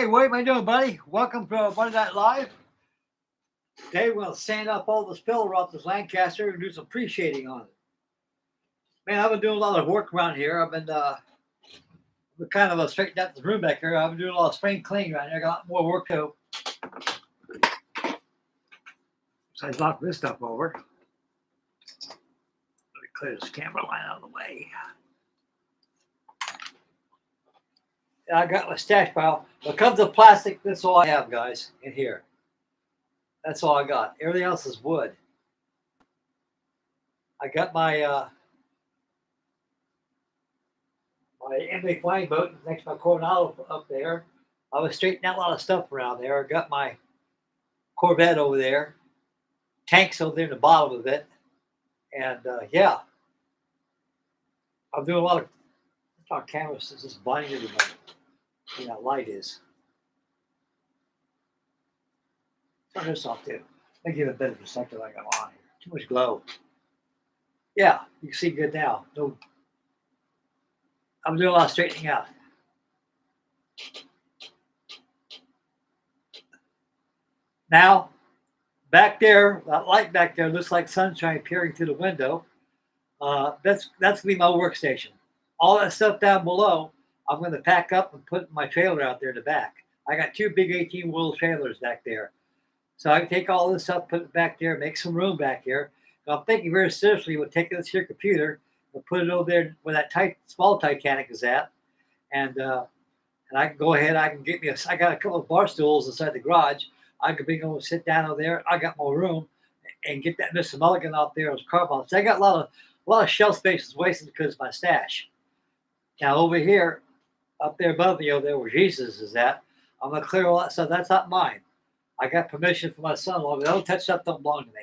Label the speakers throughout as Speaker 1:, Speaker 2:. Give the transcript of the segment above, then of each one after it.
Speaker 1: Hey, what am I doing, buddy? Welcome to Monday Night Live. Today we're going to sand up all this filler off this Lancaster and do some pre-shading on it. Man, I've been doing a lot of work around here. I've been kind of straightening out the room back here. I've been doing a lot of spring cleaning around here. I got more work to. So I knocked this stuff over. Let me clear this camera line out of the way. I got my stash pile. When it comes to plastic, that's all I have, guys, in here. That's all I got. Everything else is wood. I got my MA flying boat next to my Coronado up there. I was straightening out a lot of stuff around there. I got my Corvette over there. Tanks over there in the bottom of it. And yeah. I'm doing a lot of on camera since it's blinding everybody. And that light is. Turn this off too. Let me give it a better perspective like I'm on here. Too much glow. Yeah, you can see good now. No, I'm doing a lot of straightening out. Now, back there, that light back there looks like sunshine peering through the window. That's gonna be my workstation. All that stuff down below, I'm going to pack up and put my trailer out there in the back. I got two big 18-wheel trailers back there. So I can take all this stuff, put it back there, make some room back here. And I'm thinking very seriously with taking this here computer and put it over there where that small Titanic is at. And I can go ahead, I can get me I got a couple of bar stools inside the garage. I could be able to sit down over there. I got more room and get that Mr. Mulligan out there as car box. I got a lot of shelf space is wasted because of my stash. Now over here, up there above me, over there where Jesus is at, I'm gonna clear all that stuff. That's not mine. I got permission from my son-in-law. Don't touch stuff, don't belong to me.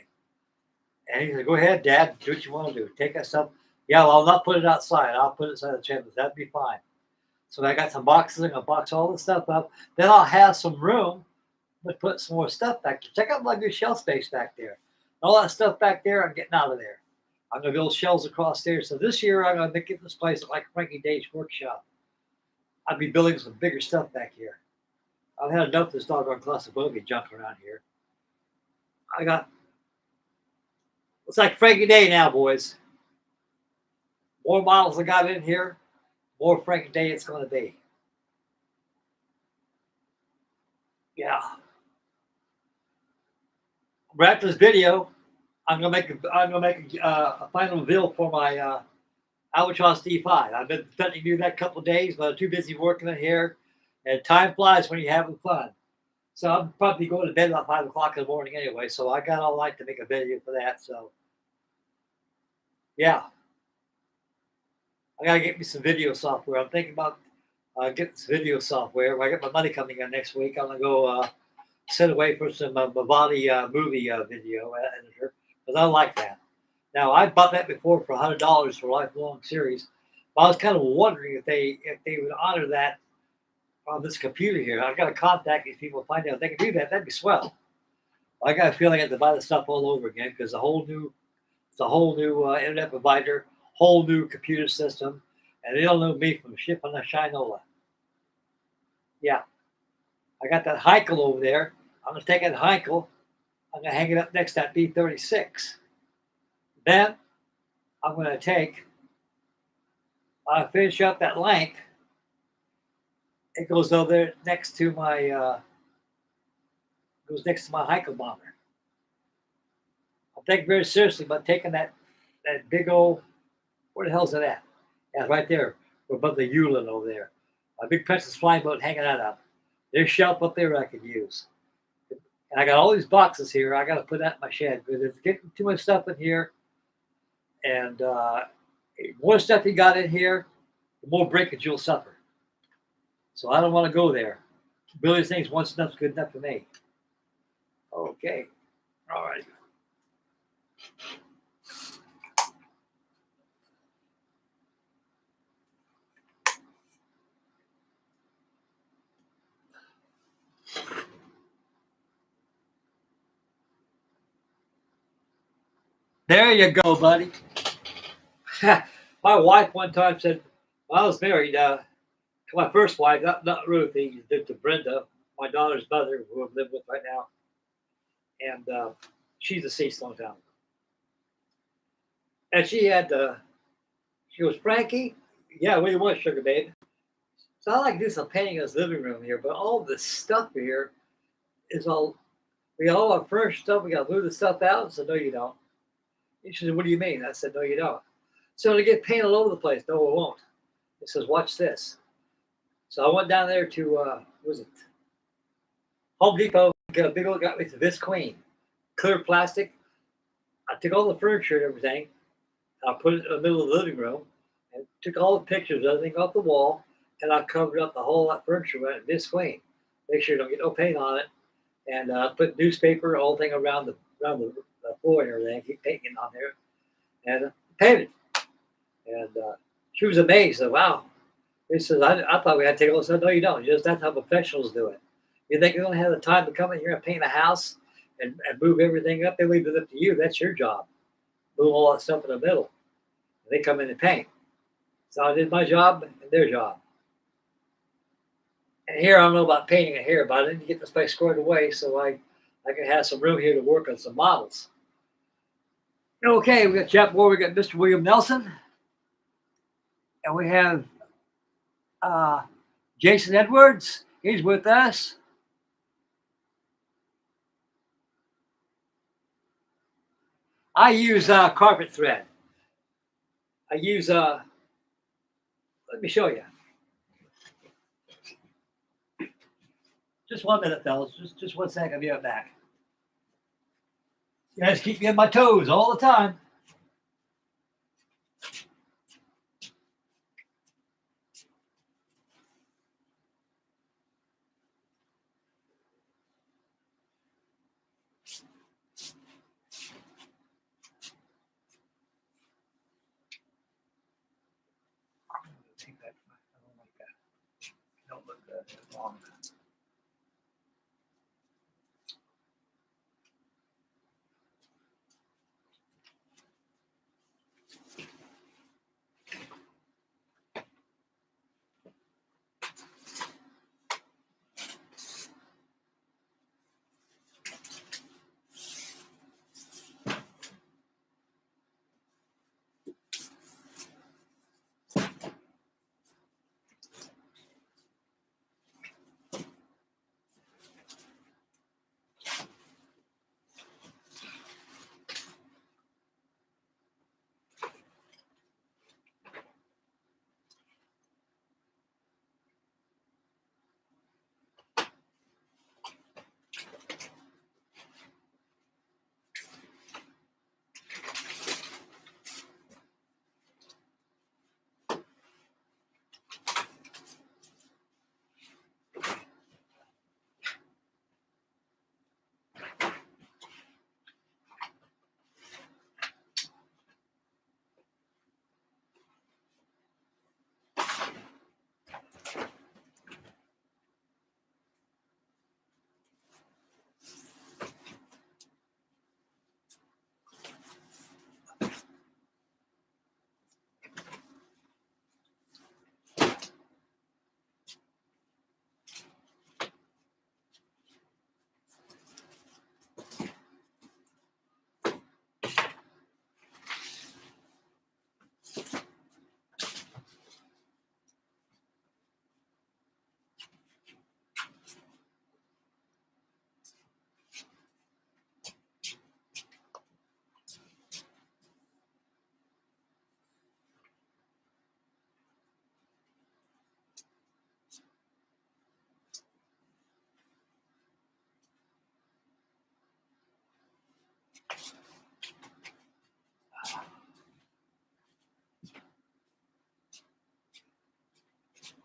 Speaker 1: And he said, "Go ahead, Dad. Do what you want to do. Take that stuff." Yeah, well, I'll not put it outside. I'll put it inside the chambers. That'd be fine. So I got some boxes. I'm gonna box all this stuff up. Then I'll have some room to put some more stuff back there. Check out my good shelf space back there. All that stuff back there, I'm getting out of there. I'm gonna build shelves across there. So this year, I'm gonna make it this place like Frankie Day's workshop. I'll be building some bigger stuff back here. I've had enough of this doggone claustrophobic junk around here. It's like Frankie Day now, boys. More models I got in here, more Frankie Day it's going to be. Yeah. After this video, I'm gonna make a final reveal for my Albatross D5. I've been threatening to do that a couple of days, but I'm too busy working in here. And time flies when you're having fun. So I'm probably going to bed about 5 o'clock in the morning anyway. So I got all night to make a video for that. So yeah, I gotta get me some video software. I'm thinking about getting some video software. When I get my money coming in next week, I'm gonna go sit away for some Mavati movie video editor because I like that. Now I bought that before for $100 for a lifelong series. But I was kind of wondering if they would honor that on this computer here. I got to contact these people, find out if they can do that. That'd be swell. I got a feeling I have to buy the stuff all over again because it's a whole new internet provider, whole new computer system, and they don't know me from ship on a shinola. Yeah, I got that Heikel over there. I'm gonna take that Heikel. I'm gonna hang it up next to that B36. Then I'm gonna finish up that length. It goes over there next to my Heikel bomber. I'm thinking very seriously about taking that big old, where the hell's it at? Yeah, right there, above the Yulin over there. A big Princess flying boat hanging that up. There's a shelf up there I could use. And I got all these boxes here. I got to put that in my shed because it's getting too much stuff in here. And the more stuff you got in here, the more breakage you'll suffer. So I don't want to go there. Building things once enough's good enough for me. Okay. All right. There you go, buddy. My wife one time said, when I was married, My first wife, not Ruthie, to Brenda, my daughter's mother, who I'm living with right now, and she's deceased a long time. And she goes, Frankie, yeah, what do you want, sugar babe? So I like to do some painting in this living room here, but all this stuff here is we got all our furniture stuff, we got to move the stuff out. I said, no, you don't. And she said, what do you mean? I said, no, you don't. So to get paint all over the place, no, it won't. It says, watch this. So I went down there to, what was it? Home Depot, got a big old, got me to this queen, clear plastic. I took all the furniture and everything, I put it in the middle of the living room, and took all the pictures, everything off the wall, and I covered up the whole lot of furniture with this queen. Make sure you don't get no paint on it, and put newspaper, all thing around the floor and everything. Keep painting on there, and painted. And she was amazed. Said, "Wow." He says, "I thought we had to take all this." No, you don't. Just that's how professionals do it. You think you're going to have the time to come in here and paint a house and move everything up? They leave it up to you. That's your job. Move all that stuff in the middle. And they come in and paint. So I did my job and their job. And here I don't know about painting it here, but I didn't get this place squared away, so I can have some room here to work on some models. Okay, we got chapter 4. We got Mr. William Nelson, and we have Jason Edwards. He's with us. I use carpet thread. I use let me show you. Just 1 minute, fellas. Just 1 second. I'll be right back. You guys keep me on my toes all the time. Take that. I don't like that. Don't look that long.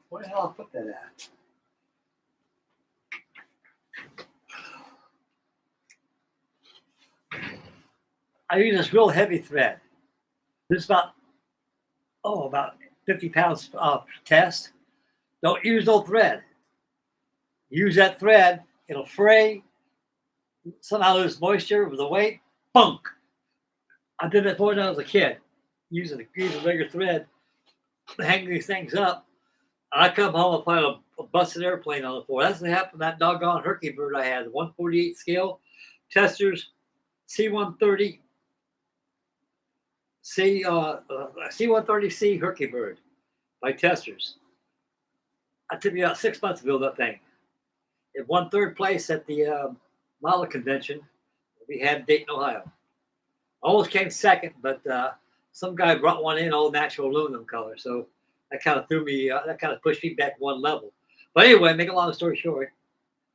Speaker 1: Where the hell I put that at? I use this real heavy thread. This is about 50 pounds test. Don't use no thread. Use that thread, it'll fray. Somehow lose moisture with the weight. Bunk. I did that when I was a kid, using a regular thread to hang these things up. And I come home and find a busted airplane on the floor. That's what happened to that doggone Herky bird I had. 148 scale, testers, C-130, C-130C Herky bird by testers. It took me about 6 months to build that thing. It won third place at the model convention we had in Dayton, Ohio. Almost came second, but some guy brought one in all natural aluminum color. So that kind of threw me, that kind of pushed me back one level. But anyway, make a long story short,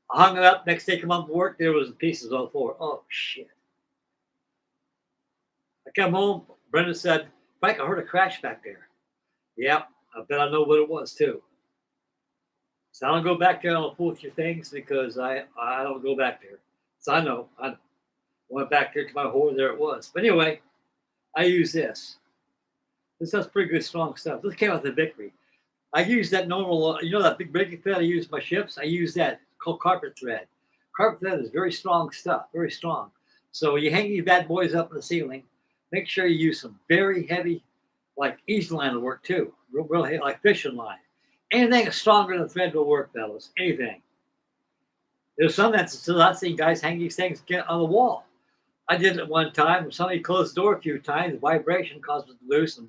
Speaker 1: I hung it up. Next day, come home from work, there was the pieces on the floor. Oh, shit. I come home, Brenda said, Frank, I heard a crash back there. Yep, I bet I know what it was, too. So I don't go back there. I don't fool with your things because I don't go back there. So I know. Went back there to my horror. There it was. But anyway, I use this. This has pretty good, strong stuff. This came out of the Victory. I use that normal, that big breaking thread I use in my ships? I use that. It's called carpet thread. Carpet thread is very strong stuff, very strong. So when you hang these bad boys up in the ceiling, make sure you use some very heavy, like easy line will work too. Real heavy, like fishing line. Anything stronger than thread will work, fellas. Anything. There's some instances I've seen guys hang these things on the wall. I did it one time. When somebody closed the door a few times, the vibration causes it to loose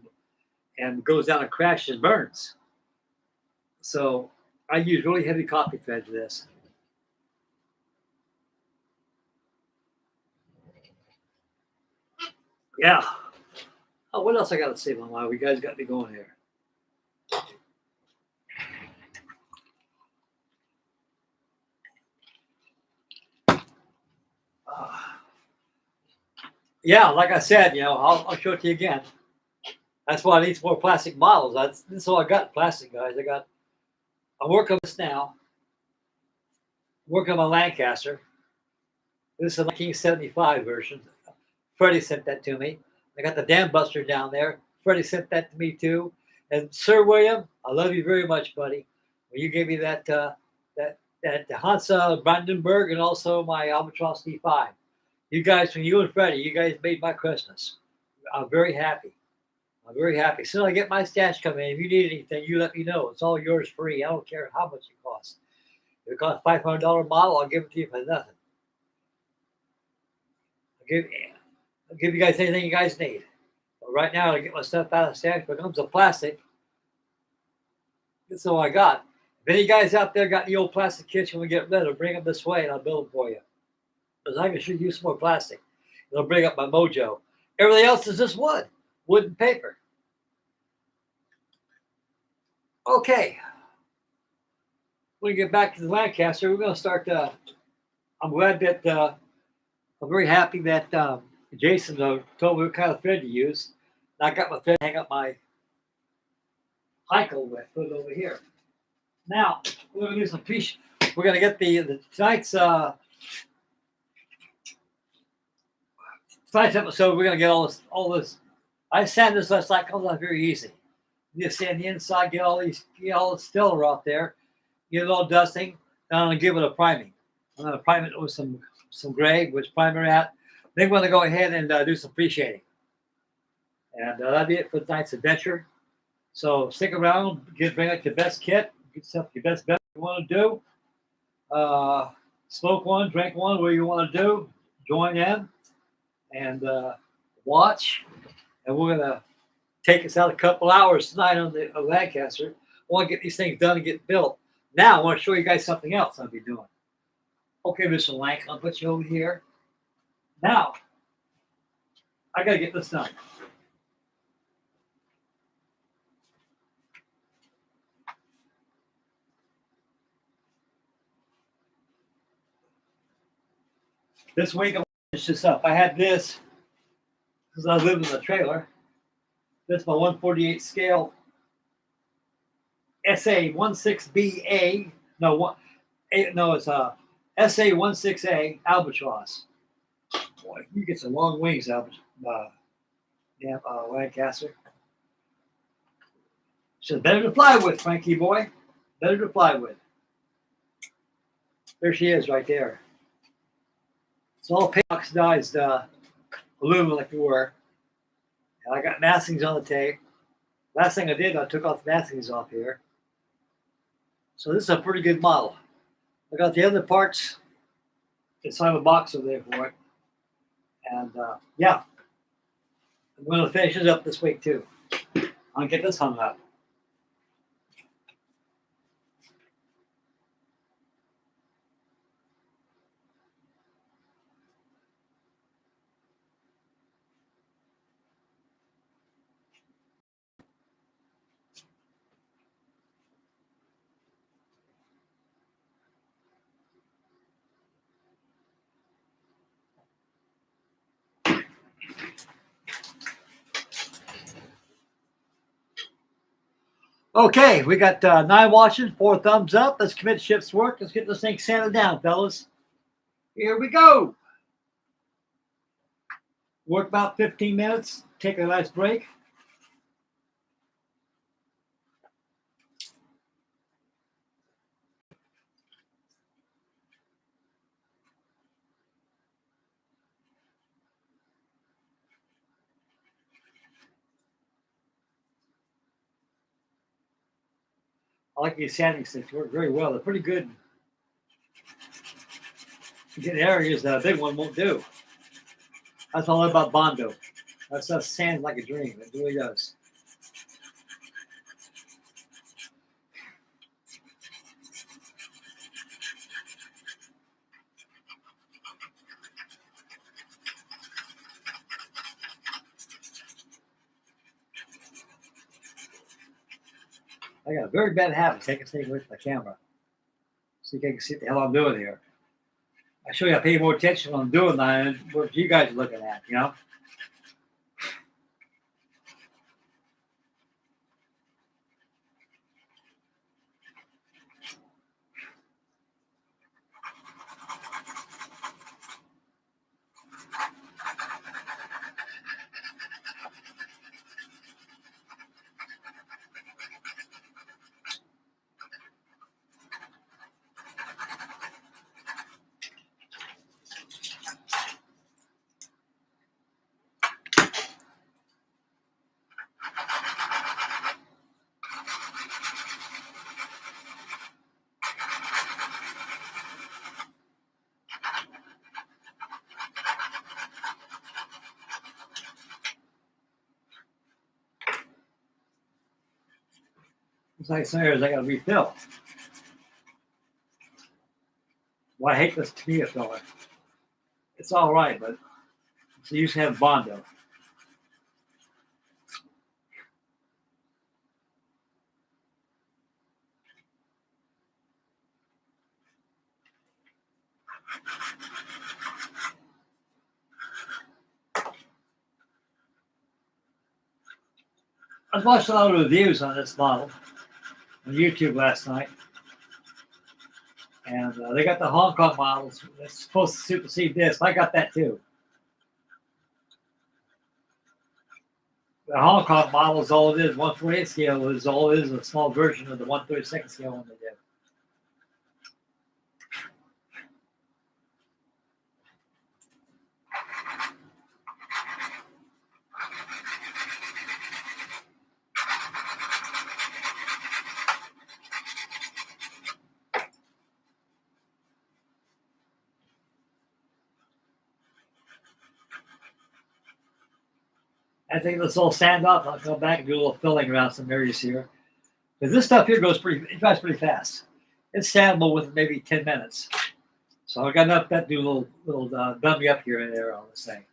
Speaker 1: and goes down and crashes and burns. So I use really heavy copy thread for this. Yeah. Oh, what else I got to say while you guys got me going here? Yeah, like I said, I'll show it to you again. That's why I need some more plastic models. This is all I got, plastic, guys. I'm working on this now. I'm working on my Lancaster. This is a 1975 version. Freddie sent that to me. I got the Dam Buster down there. Freddie sent that to me too. And Sir William, I love you very much, buddy. When you gave me that Hansa Brandenburg and also my Albatross D5. You guys, from you and Freddie, you guys made my Christmas. I'm very happy. I'm very happy. As soon as I get my stash coming in, if you need anything, you let me know. It's all yours free. I don't care how much it costs. If it costs $500 model, I'll give it to you for nothing. I'll give you guys anything you guys need. But right now, to get my stuff out of the stash, when it comes to plastic, that's all I got. If any guys out there got any old plastic kits you want to get rid of, bring them this way and I'll build them for you. Because I can sure use some more plastic. It'll bring up my mojo. Everything else is just wood and paper. Okay. When we get back to the Lancaster, we're going to start. I'm glad that I'm very happy that Jason told me what kind of thread to use. And I got my thread to hang up my Heikel with. Put it over here. Now we're going to do some piece. We're going to get tonight's episode. We're going to get all this. I sand this last night. Comes out very easy. You just sand the inside, get all the stiller off there, get it all dusting. Then I'm going to give it a priming. I'm going to prime it with some gray, which primer at. Then we're going to go ahead and do some pre-shading. And that'll be it for tonight's adventure. So stick around, bring out your best kit, get yourself your best bet you want to do. Smoke one, drink one, whatever you want to do. Join in and watch. And we're going to take us out a couple hours tonight on the Lancaster. I want to get these things done and get built. Now I want to show you guys something else I'll be doing. Okay, Mr. Lank, I'll put you over here. Now, I got to get this done. This week, I'm going to finish this up. I had this because I live in the trailer. This is my 148 scale SA16BA. It's a SA16A Albatross. Boy, you get some long wings, Lancaster. She's better to fly with, Frankie boy. Better to fly with. There she is right there. It's all oxidized aluminum like we were. And I got maskings on the tape. Last thing I did, I took off the maskings off here. So this is a pretty good model. I got the other parts inside a box over there for it. And yeah, I'm going to finish it up this week too. I'll get this hung up. Okay, we got 9 watching, 4 thumbs up. Let's commit ship's work. Let's get this thing sanded down, fellas. Here we go. Work about 15 minutes. Take a nice break. I like these sanding sticks. Work very well. They're pretty good. You get areas that a big one won't do. That's all about Bondo. That stuff sands like a dream. It really does. I got a very bad habit of taking things away from the camera. So you can see what the hell I'm doing here. I show you I pay more attention when I'm doing that than what you guys are looking at, you know? It's like some areas I got to refill. Well, I hate this Tamiya filler. It's all right, but it's used to have Bondo. I was watching a lot of reviews on this model on YouTube last night. And they got the Hong Kong models that's supposed to supersede this. I got that too. The Hong Kong model is all it is. 1/48 scale is all it is, a small version of the 1/32 scale one they did. I think this all sand off. I'll come back and do a little filling around some areas here. Because this stuff here it dries pretty fast. It's sandable with maybe 10 minutes. So I got enough that do a little dummy up here and there on this thing.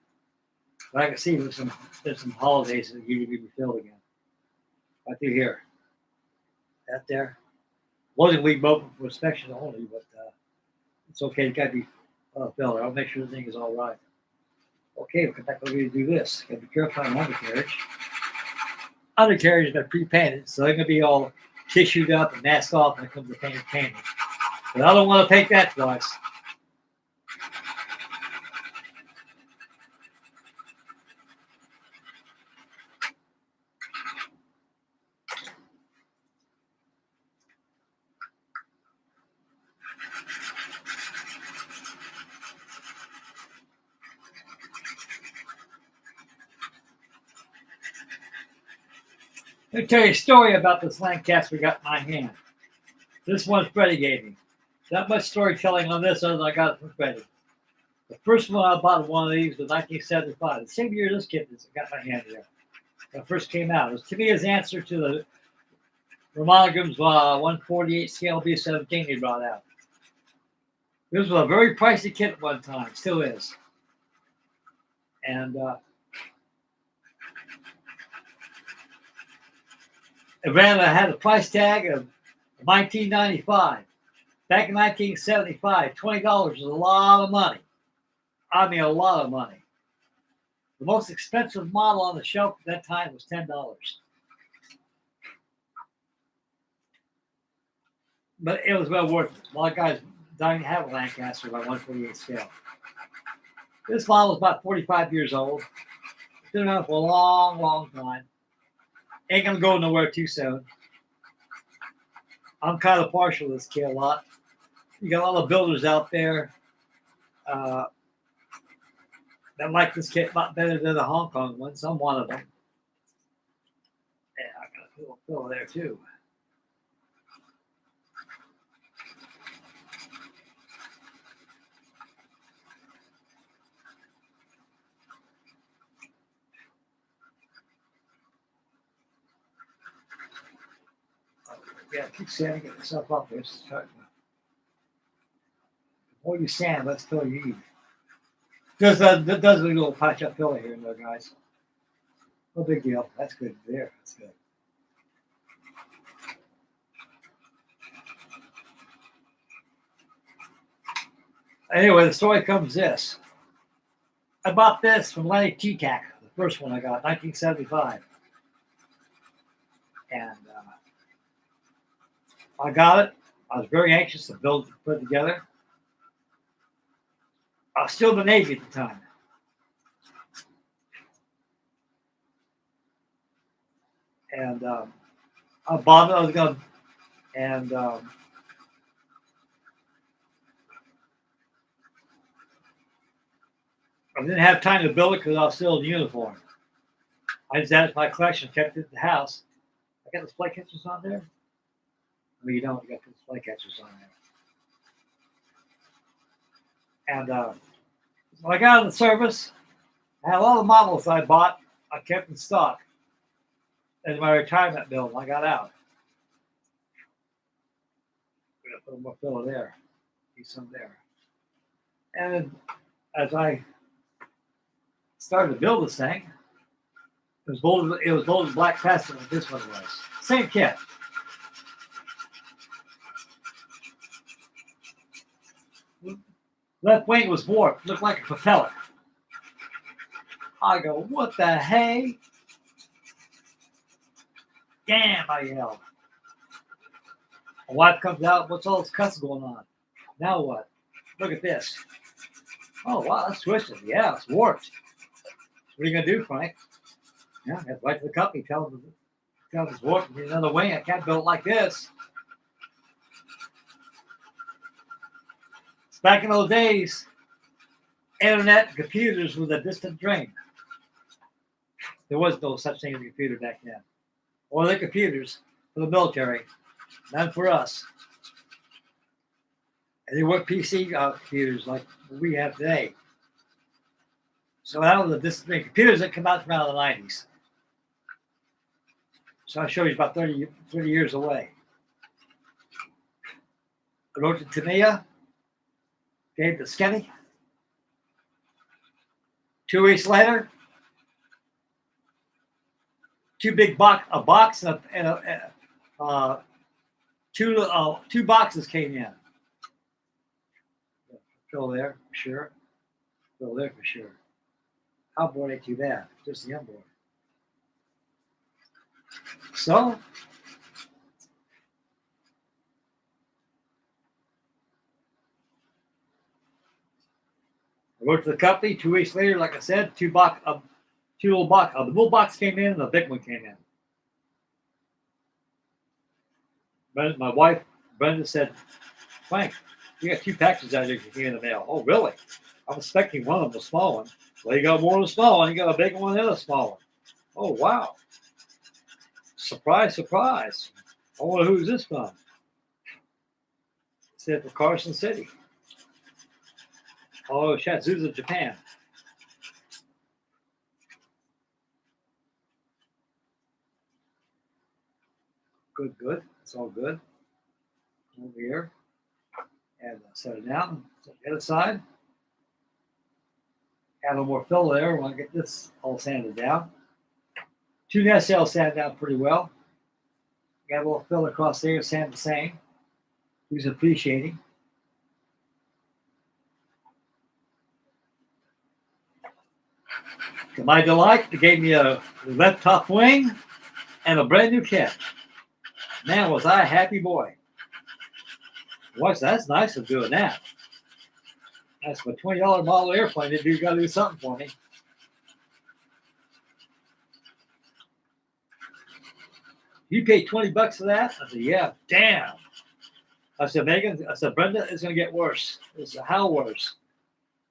Speaker 1: But I can see there's some holidays that need to be refilled again. Right through here. That there. Wasn't weak open for inspection only, but it's okay. It got to be filled. I'll make sure the thing is all right. Okay, we'll come back over here to do this. Got to be careful on undercarriage. Undercarriage has been pre-painted, so they're going to be all tissued up and masked off when it comes to painting. But I don't want to take that twice. Let me tell you a story about this Lancaster we got in my hand. This one Freddie gave me. Not much storytelling on this other than I got it from Freddie. The first one I bought one of these was 1975. The same year this kit got my hand here. When it first came out. It was Tamiya's answer to the Romanogam's 148 scale B17 they brought out. This was a very pricey kit at one time. Still is. And it had a price tag of $19.95. Back in 1975, $20 was a lot of money. I mean, a lot of money. The most expensive model on the shelf at that time was $10. But it was well worth it. A lot of guys didn't have a Lancaster by 148 scale. This model is about 45 years old. It's been around for a long, long time. Ain't gonna go nowhere too soon. I'm kind of partial to this kit a lot. You got all the builders out there that like this kit a lot better than the Hong Kong ones. I'm one of them. Yeah, I got a little fill there too. Yeah, keep sanding, get yourself up there. The more you sand, less fill you need. Does a little patch up filler here and there, guys. No big deal. That's good there. That's good. Anyway, the story comes this. I bought this from Lenny T-Tac, the first one I got, 1975. And I got it. I was very anxious to put it together. I was still in the Navy at the time. And I bought it. I was going to, and I didn't have time to build it because I was still in uniform. I just added to my collection, kept it at the house. I got display catchers on there. No, you don't. You got display catchers on there. And when I got out of the service, I had a lot of models I bought. I kept in stock. And my retirement bill, I got out. I'm gonna put a more filler there. Need some there. And as I started to build this thing, it was molded black plastic like this one was. Same kit. Left wing was warped, looked like a propeller. I go, what the hey? Damn, I yelled. My wife comes out, what's all this cuss going on? Now what? Look at this. Oh, wow, that's twisted. Yeah, it's warped. What are you going to do, Frank? Yeah, I have to write to the company, tell them it's warped. Need another wing. I can't build it like this. Back in those days, internet and computers was a distant dream. There was no such thing as a computer back then. Or the computers for the military, none for us. And they weren't PC computers like we have today. So that was a distant dream. Computers that come out around the 90s. So I'll show you about 30 years away. I wrote to Tamiya. Gave the skinny. 2 weeks later, two boxes came in. Fill there for sure. Fill there for sure. Outboard ain't too bad. Just the inboard. So I wrote to the company 2 weeks later, like I said, two little box. The little box came in and the big one came in. But my wife, Brenda, said, Frank, you got 2 packages out here in the mail. Oh, really? I'm expecting one of them, a small one. Well, you got more than a small one. You got a big one and a small one. Oh, wow. Surprise, surprise. I wonder who's this from? Said for Carson City. Ahoy Chaps, Japan. Good, good. It's all good. Over here. And set it down. Set the other side. Add a little more fill there when I get this all sanded down. 2 nacelle sanded down pretty well. Got a little fill across there, sand the same. Who's appreciating. To my delight, they gave me a left top wing and a brand new kit. Man, was I a happy boy. Watch, that's nice of doing that. That's for a $20 model airplane. If you got to do something for me. You paid $20 for that? I said, yeah, damn. I said, Megan, I said, Brenda, it's going to get worse. I said, how worse?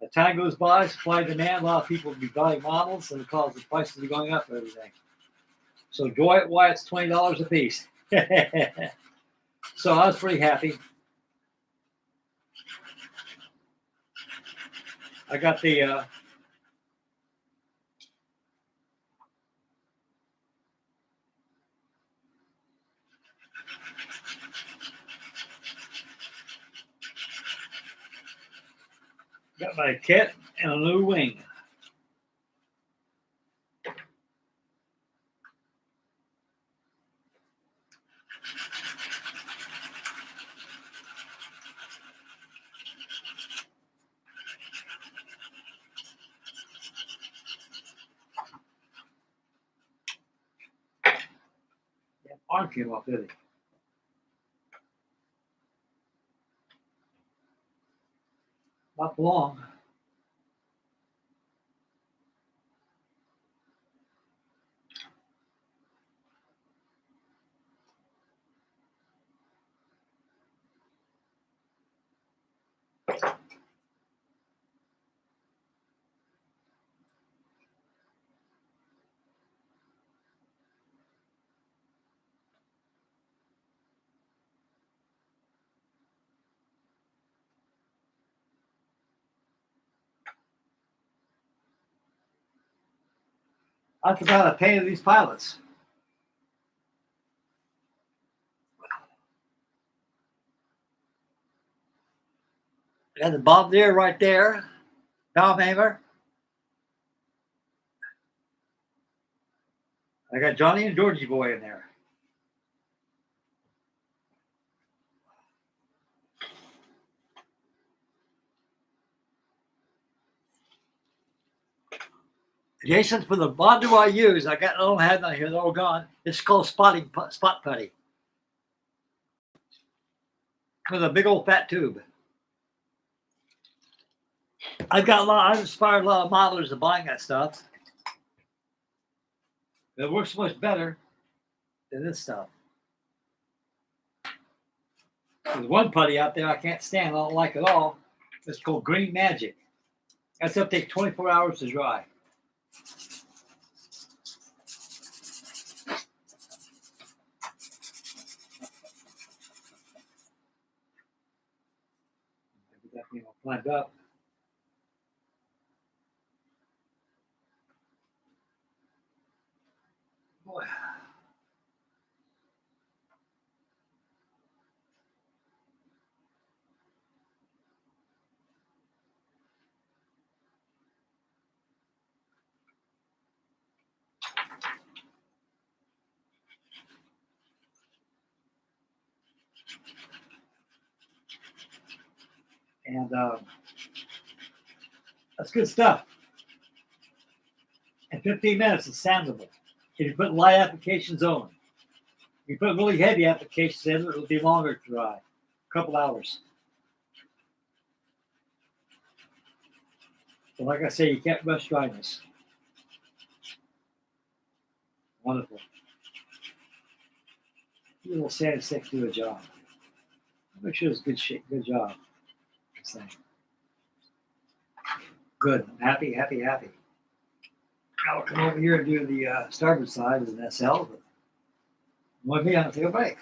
Speaker 1: The time goes by, supply and demand, a lot of people will be buying models, and it causes the prices to be going up for everything. So enjoy it while it's $20 a piece. So I was pretty happy. I got the got my kit and a new wing. That arm came off, did it? Not long. I forgot I painted these pilots. I got the bombardier right there. Dom Hamer. I got Johnny and Georgie boy in there. Jason, for the bonder I use, I don't have none here. They're all gone. It's called spot putty. With a big old fat tube. I've inspired a lot of modelers to buying that stuff. It works much better than this stuff. There's one putty out there I can't stand. I don't like it at all. It's called Green Magic. That's going to take 24 hours to dry. Get that thing all climbed up. Boy. And that's good stuff. In 15 minutes, it's sandable. If you put light applications on, if you put really heavy applications in, it'll be longer to dry. A couple hours. So like I say, you can't rush dryness. Wonderful. A little sand stick do a job. Make sure it's good shape, good job. Good. I'm happy. I'll come over here and do the starboard side of the SL. But with me, I'm going to take a break.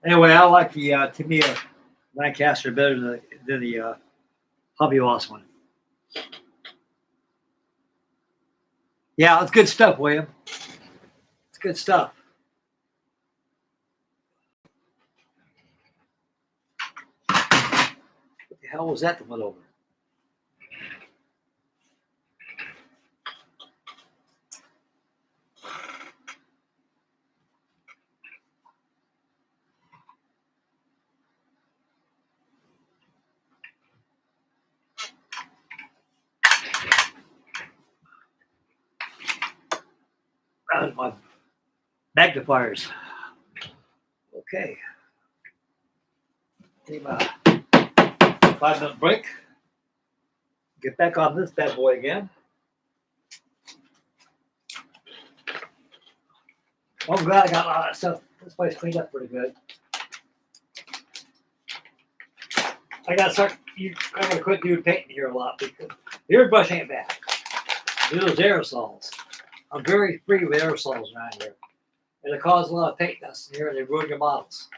Speaker 1: Anyway, I like the Tamiya Lancaster better than the Hobby Loss one. Yeah, it's good stuff, William. It's good stuff. What the hell was that that went over? That was my magnifiers. Okay. Take my 5-minute break. Get back on this bad boy again. Oh, I'm glad I got a lot of that stuff. This place cleaned up pretty good. I gotta start. I'm gonna quit doing painting here a lot because the airbrush ain't bad. Those aerosols. I'm very free with aerosols around here, and they cause a lot of paint dust in here, and they ruin your models.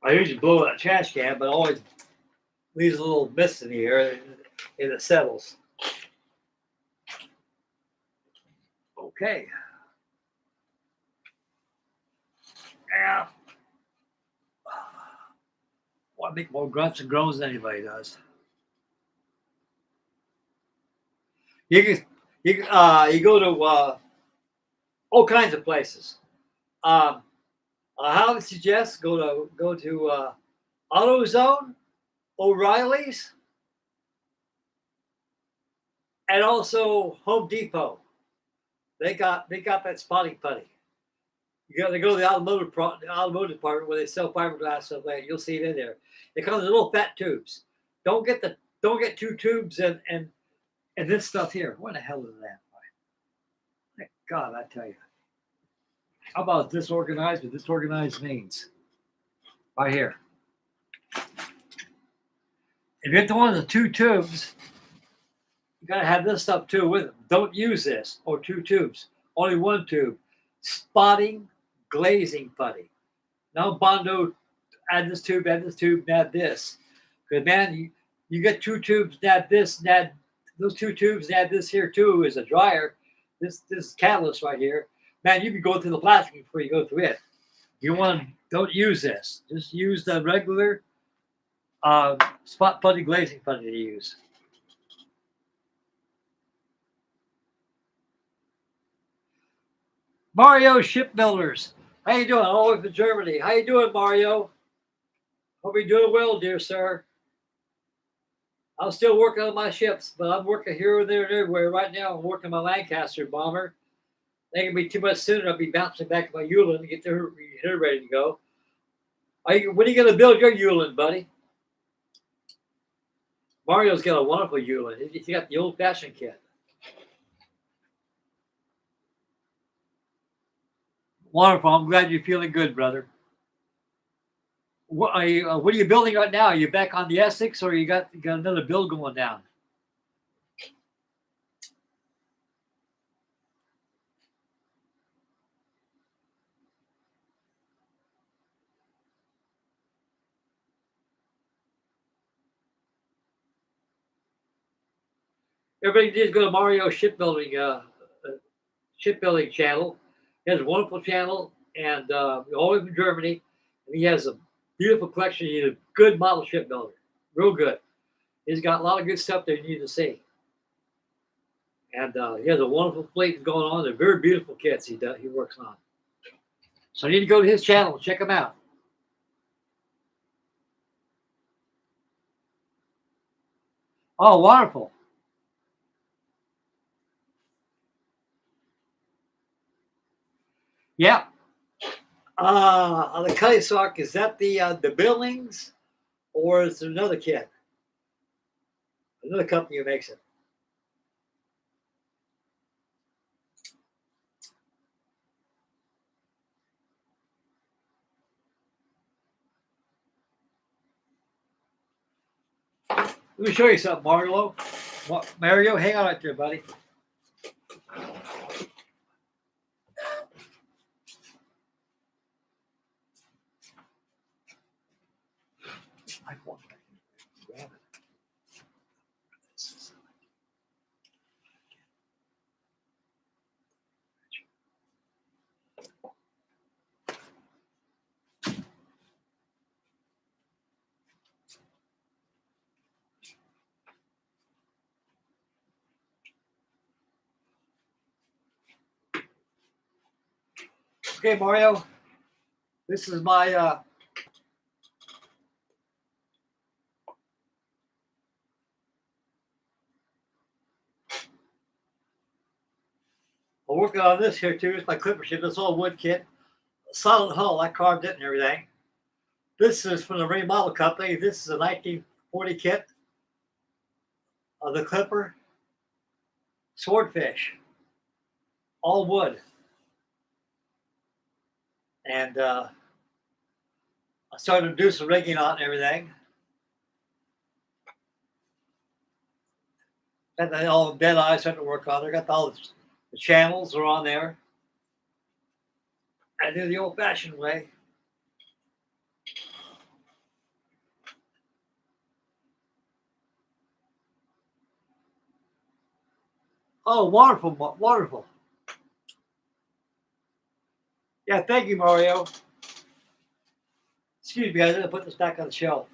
Speaker 1: I usually blow that trash can, but always leaves a little mist in the air, and it settles. Okay. Yeah. Well, I make more grunts and groans than anybody does. You go to all kinds of places. I would suggest go to AutoZone, O'Reilly's, and also Home Depot. They got that spotting putty. You got to go to the automotive department where they sell fiberglass stuff like that. You'll see it in there. It comes in little fat tubes. Don't get 2 tubes and this stuff here. What the hell is that? Thank God, I tell you. How about disorganized? What disorganized means? Right here. If you get the one with the 2 tubes, you gotta have this stuff too with them. Don't use this or 2 tubes. Only 1 tube. Spotting glazing putty. Now Bondo, add this tube, add this. Because man, you get 2 tubes, add this, add those 2 tubes, add this here too is a dryer. This catalyst right here. Man, you can go through the plastic before you go through it. Don't use this. Just use the regular spot putty glazing putty to use. Mario Shipbuilders. How you doing? All the way from Germany. How you doing, Mario? Hope you're doing well, dear sir. I'm still working on my ships, but I'm working here and there and everywhere. Right now, I'm working my Lancaster bomber. Ain't gonna be too much sooner. I'll be bouncing back to my Yulin to get her ready to go. When are you gonna build your Yulin, buddy? Mario's got a wonderful Yulin. He's got the old-fashioned kit. Wonderful. I'm glad you're feeling good, brother. What are you building right now? Are you back on the Essex, or you got another build going down? Everybody needs to go to Mario shipbuilding channel. He has a wonderful channel, and all from Germany. And he has a beautiful collection. He's a good model shipbuilder, real good. He's got a lot of good stuff there you need to see. And he has a wonderful fleet going on. They're very beautiful kits he works on. So you need to go to his channel and check him out. Oh, wonderful. Yeah. On the cutting sock, is that the Billings, or is there another kit? Another company who makes it. Let me show you something, Mario. Mario, hang on right there, buddy. Okay, Mario, this is my I'm working on this here too. It's my clipper ship. It's all wood kit, solid hull. I carved it and everything. This is from the remodel company. This is a 1940 kit of the clipper swordfish, all wood. And I started to do some rigging on it and everything. Got the all dead eyes starting to work on. I got all the channels are on there. I do the old-fashioned way. Oh, wonderful, wonderful. Yeah, thank you, Mario. Excuse me, I didn't put this back on the shelf.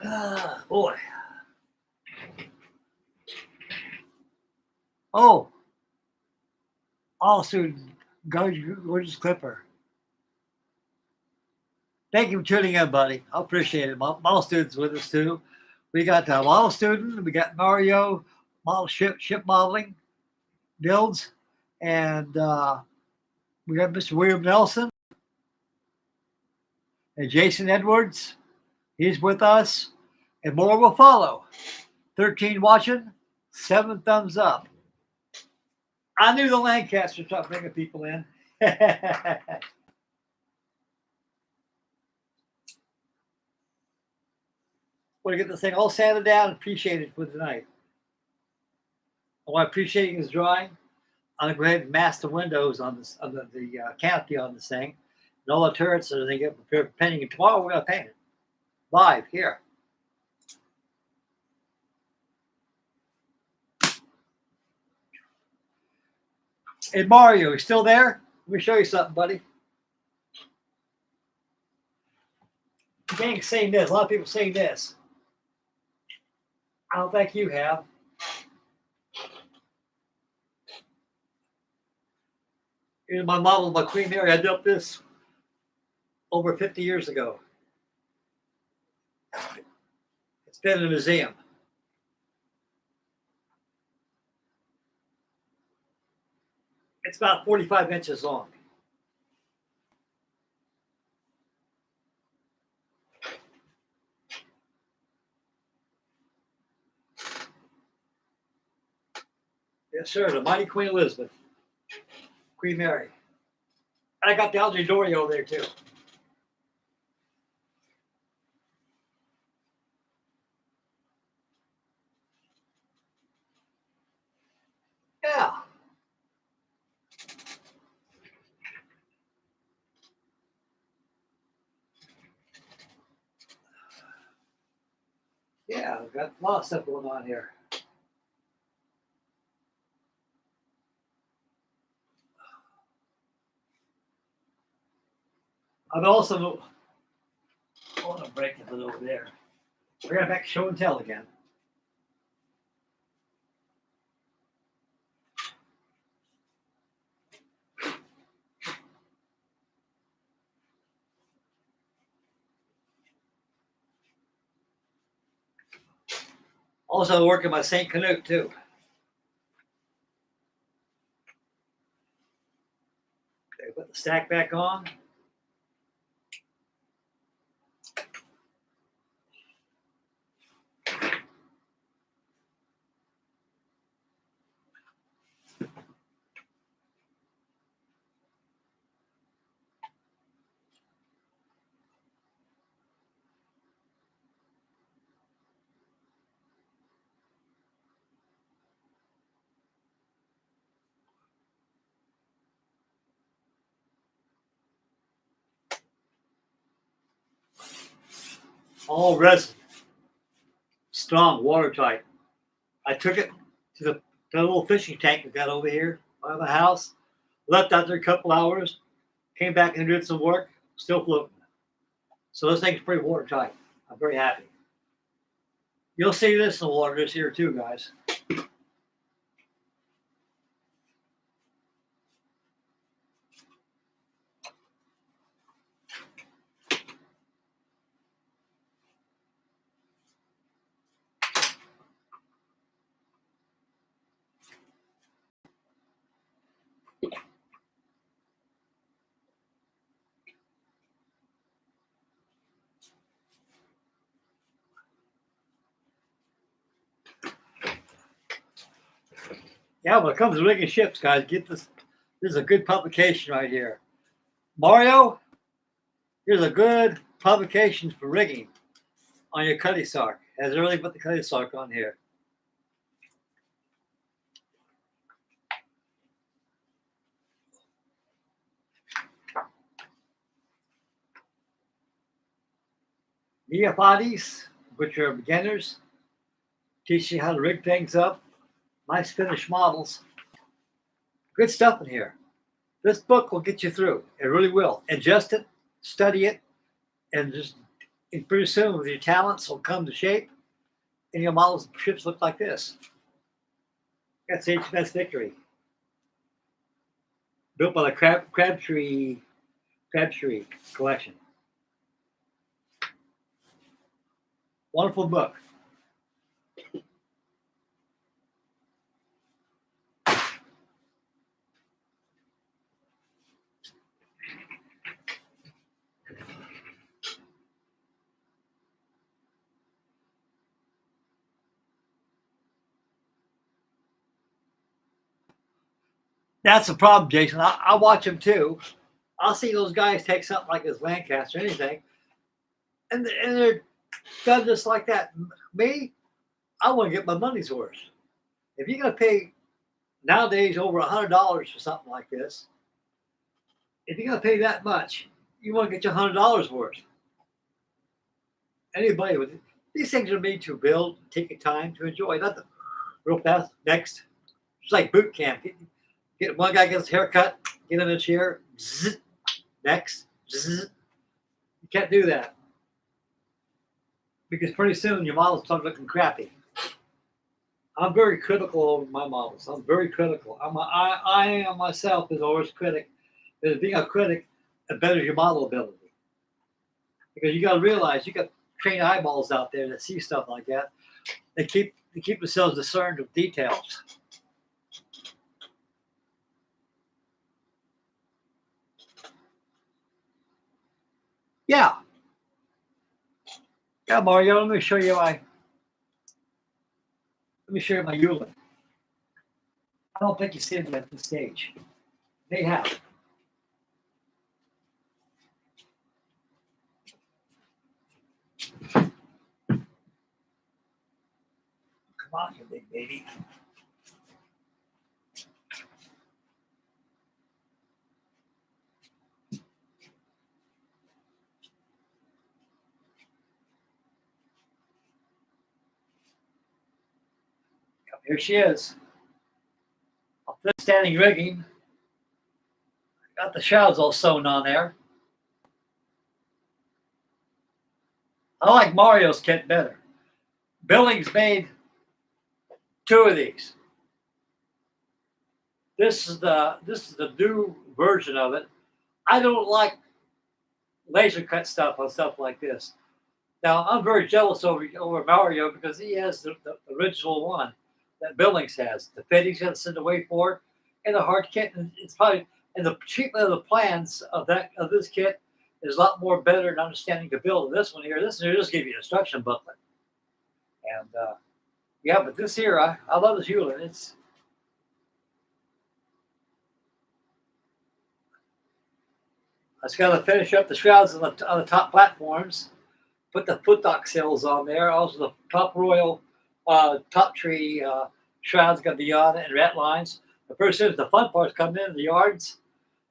Speaker 1: Ah, boy. Oh, also, gorgeous clipper. Thank you for tuning in, buddy. I appreciate it. Model students with us too. We got the model student. We got Mario, model ship modeling builds, and we got Mr. William Nelson and Jason Edwards. He's with us, and more will follow. 13 watching, 7 thumbs up. I knew the Lancaster started bringing people in. Want to get this thing all sanded down and appreciated for tonight. I want to appreciate his drawing. I'm going to go ahead and mask the windows on this, on the canopy on this thing, and all the turrets so they get prepared for painting. And tomorrow we're going to paint it live here. Hey Mario, you still there? Let me show you something, buddy. You ain't saying this. A lot of people saying this. I don't think you have. Here's my model by Queen Mary. I built this over 50 years ago. It's been in a museum. It's about 45 inches long. Yes, sir. The mighty Queen Elizabeth, Queen Mary. I got the Audrey Dorio there too. Yeah. Yeah, we've got a lot of stuff going on here. I'm also, I want to break it over there. We're going back to show and tell again. Also working my St. Canute too. Okay, put the stack back on. all resin, strong, watertight. I took it to the little fishing tank we got over here by the house, left out there a couple hours, came back and did some work, still floating. So this thing's pretty watertight. I'm very happy. You'll see this in the water this year too, guys. Yeah, when it comes to rigging ships, guys, get this. This is a good publication right here. Mario, here's a good publication for rigging on your cutty sark. Has everything but the cutty sark on here. Neophytes, which are beginners, teach you how to rig things up. Nice finished models. Good stuff in here. This book will get you through. It really will. Ingest it, study it, and pretty soon your talents will come to shape and your models ships look like this. That's HMS Victory. Built by the Crabtree collection. Wonderful book. That's the problem, Jason. I watch them too. I'll see those guys take something like this Lancaster or anything, and they're done just like that. Me, I want to get my money's worth. If you're going to pay nowadays over $100 for something like this, if you're going to pay that much, you want to get your $100 worth. Anybody with these things are made to build, take your time to enjoy. Nothing real fast. Next, it's like boot camp. Get one guy gets a haircut, get in a chair. Zzz, next, zzz. You can't do that because pretty soon your models start looking crappy. I'm very critical over my models. I'm very critical. I am myself is always critic. Because being a critic, it betters your model ability. Because you got to realize you got trained eyeballs out there that see stuff like that. They keep themselves discerned of details. Yeah. Yeah, Mario, let me show you my Yulin. I don't think you see it at this stage. They have. Come on, you big baby. Here she is. Standing rigging. Got the shrouds all sewn on there. I like Mario's kit better. Billings made 2 of these. This is the new version of it. I don't like laser cut stuff on stuff like this. Now I'm very jealous over Mario because he has the original one that Billings has. The fittings have to send away for, and the hard kit. And it's probably and the treatment of the plans of this kit is a lot more better and understanding to build than this one here. This one here just give you an instruction booklet. And yeah, but this here, I love this Hewlett. It's I just got to finish up the shrouds on the top platforms, put the footdock sails on there. Also, the top royal, top tree shrouds got to be on it and rat lines. The first soon as the fun parts come in, the yards,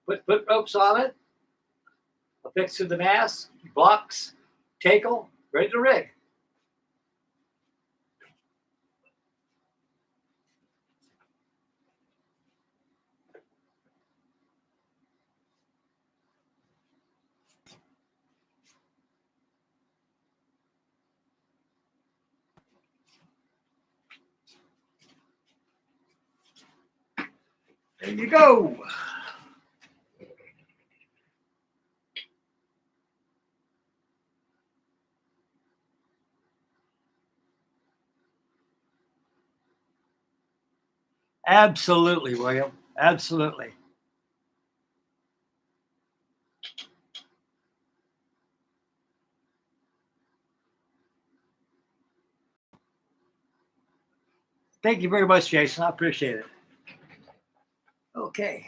Speaker 1: put foot ropes on it, affix to the mast, blocks, tackle, ready to rig. There you go. Absolutely, William. Absolutely. Thank you very much, Jason. I appreciate it. Okay.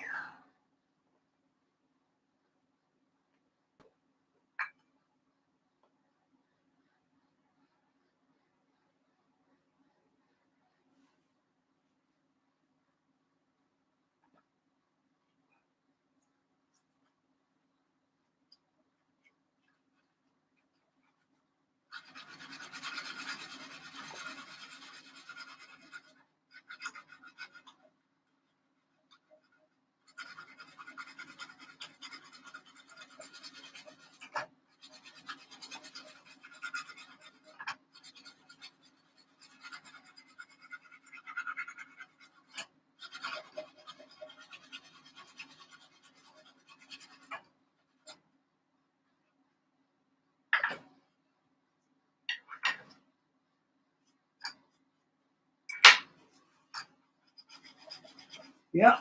Speaker 1: Yeah.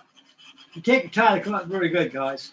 Speaker 1: You take your time to come out very good, guys.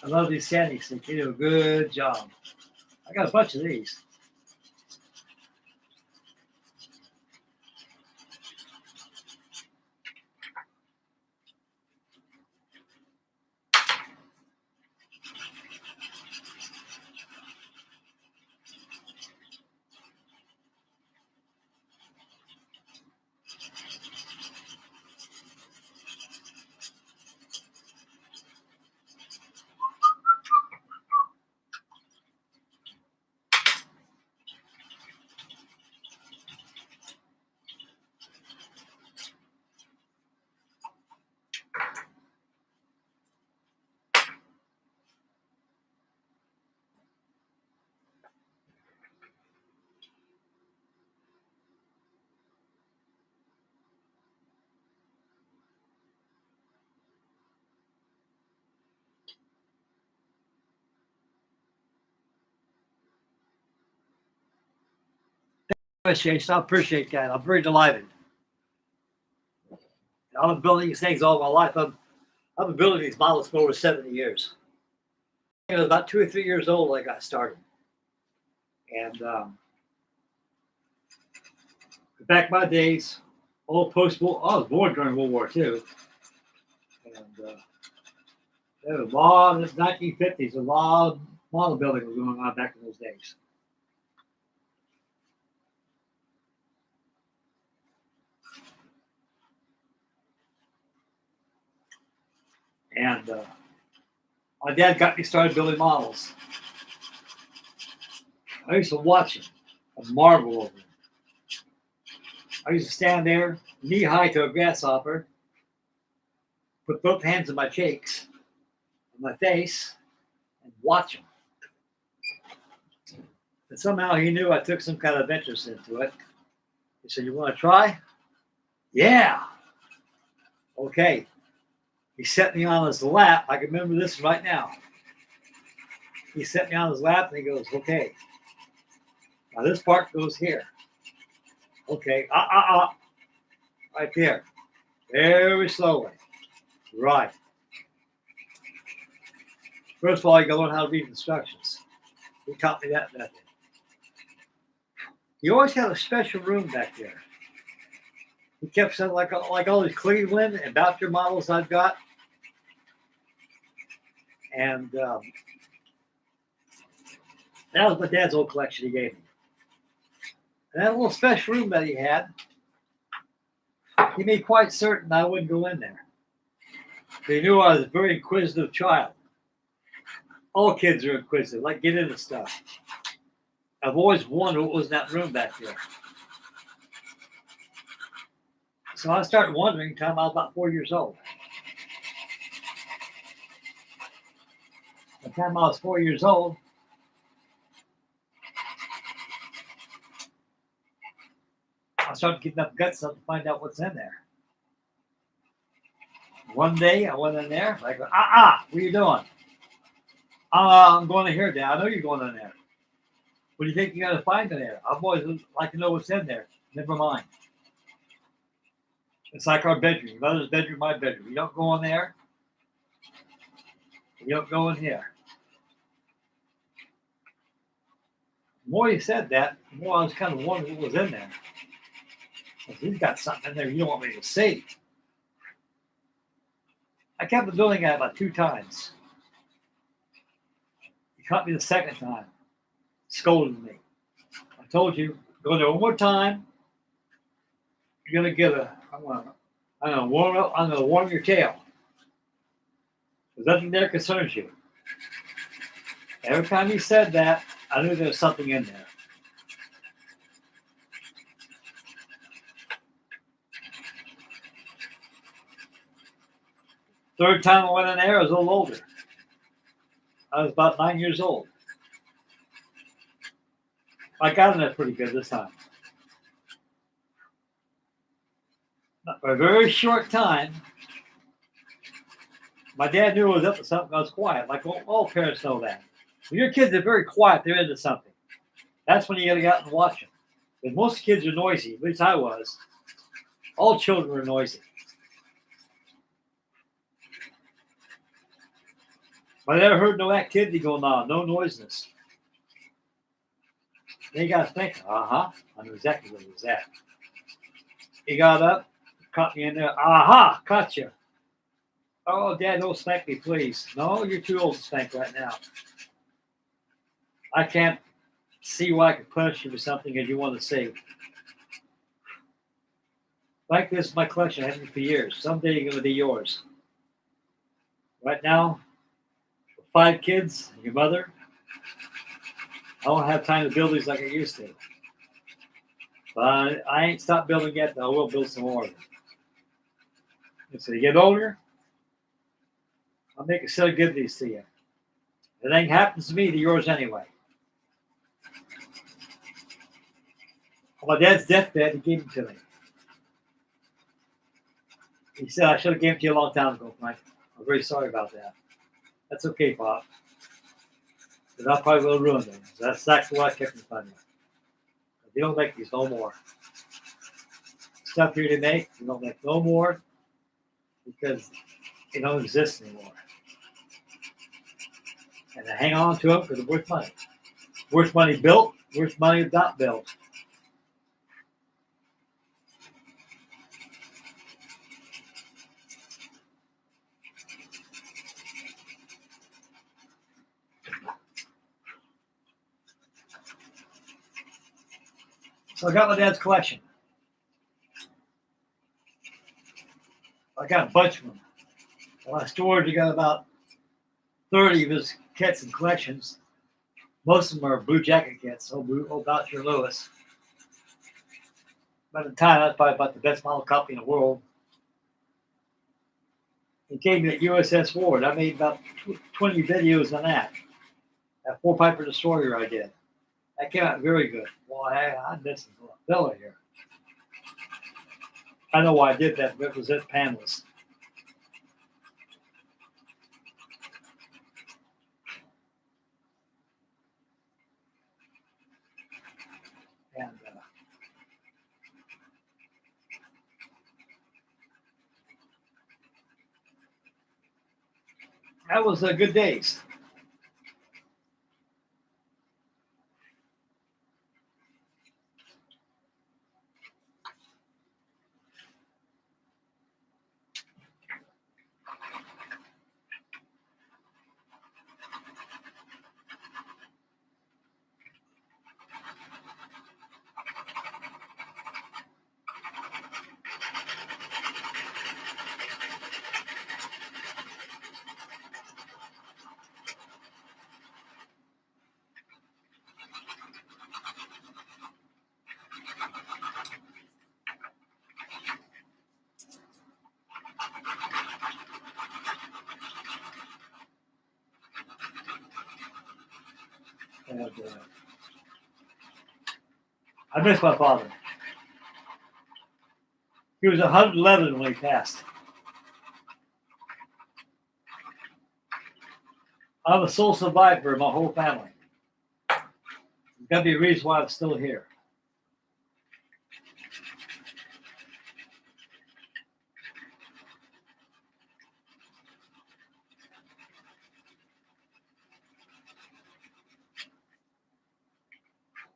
Speaker 1: I love these sanding sticks. They do a good job. I got a bunch of these. Thanks, Jason. I appreciate that. I'm very delighted. I've been building these things all my life. I've been building these models for over 70 years. I was about 2 or 3 years old when I got started. And back in my days, all post-war, I was born during World War II. And there was a lot in the 1950s, a lot of model building was going on back in those days. And my dad got me started building models. I used to watch him and marvel over him. I used to stand there, knee high to a grasshopper, put both hands on my cheeks, on my face, and watch him. And somehow he knew I took some kind of interest into it. He said, "You want to try?" Yeah. Okay. He set me on his lap. I can remember this right now. He set me on his lap and he goes, okay, now this part goes here. Okay, right there. Very slowly. Right. First of all, you gotta learn how to read instructions. He taught me that method. He always had a special room back there. He kept saying like all these Cleveland and Boucher models I've got. And that was my dad's old collection he gave me. And that little special room that he had, he made quite certain I wouldn't go in there. He knew I was a very inquisitive child. All kids are inquisitive, like get into stuff. I've always wondered what was in that room back there. So I started wondering time I was about 4 years old. By the time I was 4 years old, I started getting up guts up to find out what's in there. One day I went in there, I go, what are you doing? I'm going in here, Dad. I know you're going in there. What do you think you're going to find in there? I've always like to know what's in there. Never mind. It's like our bedroom. Your mother's bedroom, my bedroom. You don't go in there. You don't go in here. The more he said that, the more I was kind of wondering what was in there. He's got something in there you don't want me to see. I kept doing that about 2 times. He caught me the second time, scolded me. I told you, go there one more time. You're gonna get I'm gonna warm your tail. There's nothing there concerns you. Every time he said that, I knew there was something in there. Third time I went in there, I was a little older. I was about 9 years old. I got in there pretty good this time. For a very short time, my dad knew I was up to something. I was quiet, like all parents know that. When your kids are very quiet, they're into something. That's when you got to get out and watch them. Because most kids are noisy, at least I was. All children are noisy. But I never heard no activity going on, no noisiness. Then you got to think, I knew exactly where he was at. He got up, caught me in there. Caught you. Oh, Dad, don't spank me, please. No, you're too old to spank right now. I can't see why I could punish you for something that you want to see. Like this is my collection. I have it for years. Someday you're going to be yours. Right now, 5 kids, and your mother, I don't have time to build these like I used to. But I ain't stopped building yet, but I will build some more. And so you get older, I'll make a set of give these to you. If anything happens to me, they're yours anyway. On my dad's deathbed, he gave them to me. He said, I should have given them to you a long time ago, Frank. I'm very sorry about that. That's okay, Pop. Because I probably will ruin them. So that's exactly why I kept them from you. They don't make these no more. Stuff here they make, they don't make no more because they don't exist anymore. And I hang on to them because they're worth money. Worth money built, worth money not built. So I got my dad's collection. I got a bunch of them. In my storage, I got about 30 of his kits and collections. Most of them are Blue Jacket kits, old Boucher Lewis. By the time, that's probably about the best model copy in the world. He came to USS Ward. I made about 20 videos on that. That 4-Piper Destroyer I did. That came out very good. Well, I missed a fella here. I know why I did that. Represent panels. And that was good days. And I miss my father. He was 111 when he passed. I'm the sole survivor of my whole family. There's got to be a reason why I'm still here.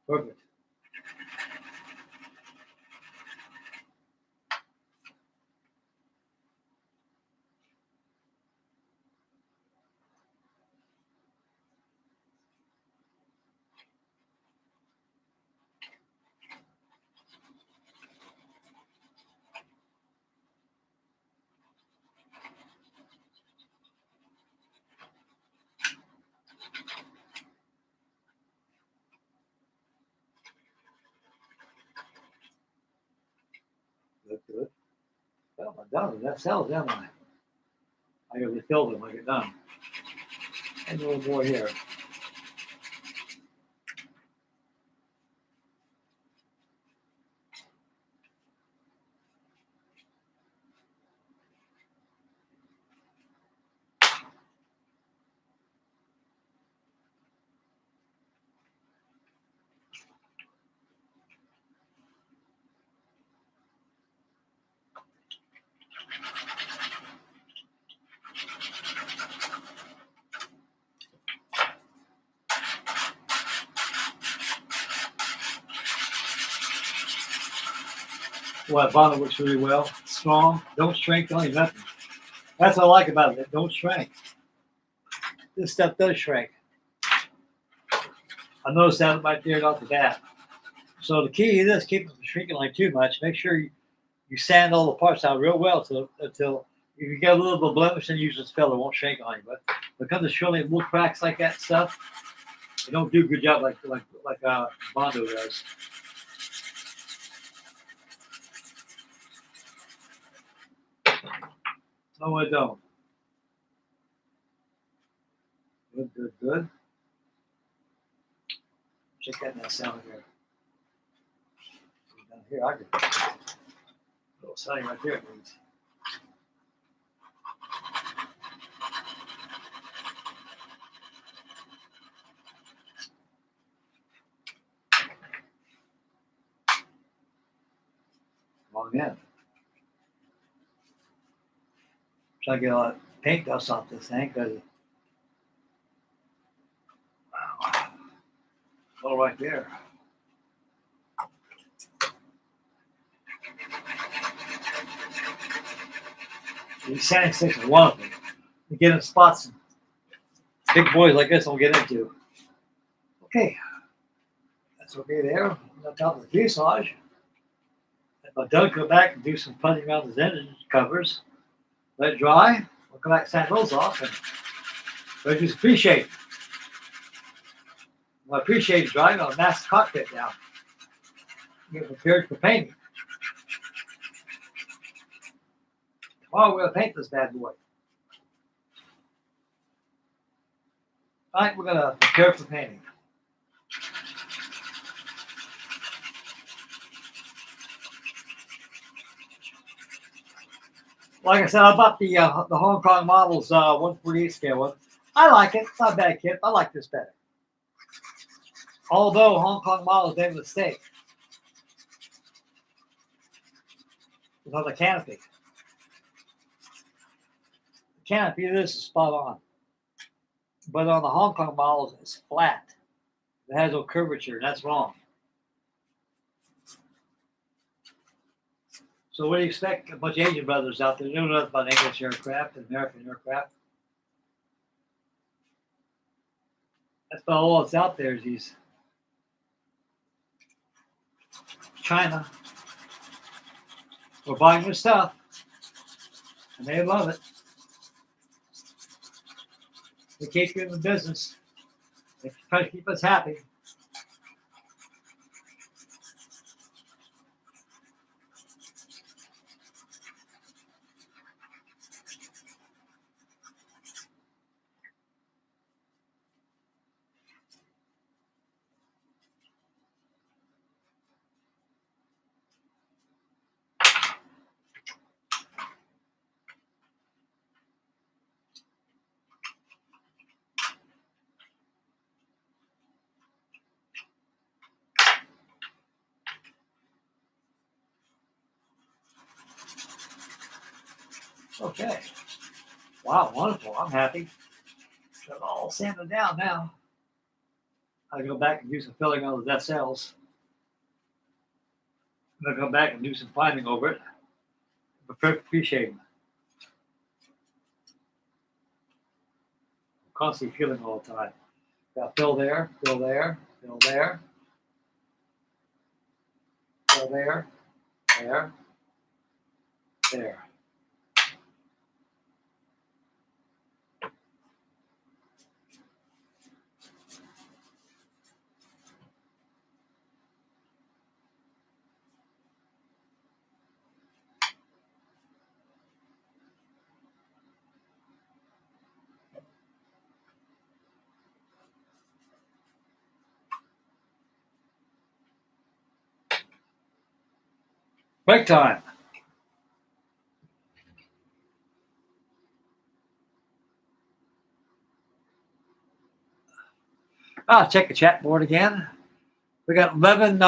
Speaker 1: Perfect. Look good. Oh my God, that sells, haven't I? I gotta refill them when I get done. And a little more here. Well, that bottle works really well. Strong, don't shrink, don't even nothing. That's what I like about it. Don't shrink. This stuff does shrink. I noticed that right there off the bat. So the key to this, keep it from shrinking like too much. Make sure you sand all the parts out real well until if you get a little bit of blemish, then use this filler. It won't shake on you. But when it comes to showing little cracks like that stuff, they don't do a good job like Bondo does. No, I don't. Good, good, good. Check that nice sound here. Down here, I get a little sound right there, please. Long end. Try to get a lot of paint dust off this thing because all right there. These sanding sticks are one of them. You get in spots big boys like this don't get into. Okay, that's okay there. On top of the fuselage. If I'm done, come back and do some putting around the engine covers. Let it dry. We'll come back and sand those off and we'll just appreciate. When I appreciate drying, I'll mask the cockpit down. Get prepared for painting. Tomorrow we're going to paint this bad boy. All right, we're going to prepare for painting. Like I said, I bought the Hong Kong Models 148 scale one. I like it. It's not a bad kit. I like this better. Although Hong Kong Models made a mistake on the canopy. The canopy of this is spot on. But on the Hong Kong Models, it's flat. It has no curvature, and that's wrong. So what do you expect? A bunch of Asian brothers out there, they know nothing about English aircraft and American aircraft. That's about all that's out there is these China. We're buying their stuff, and they love it. They keep you in the business. They try to keep us happy. Okay. Wow, wonderful. I'm happy. Got it all sanded down now. I go back and do some filling on the SLs. I'm gonna come back and do some priming over it. Appreciate them. Constantly filling all the time. Got fill there, fill there, fill there, fill there, there, there. Break time. Check the chat board again. We got 11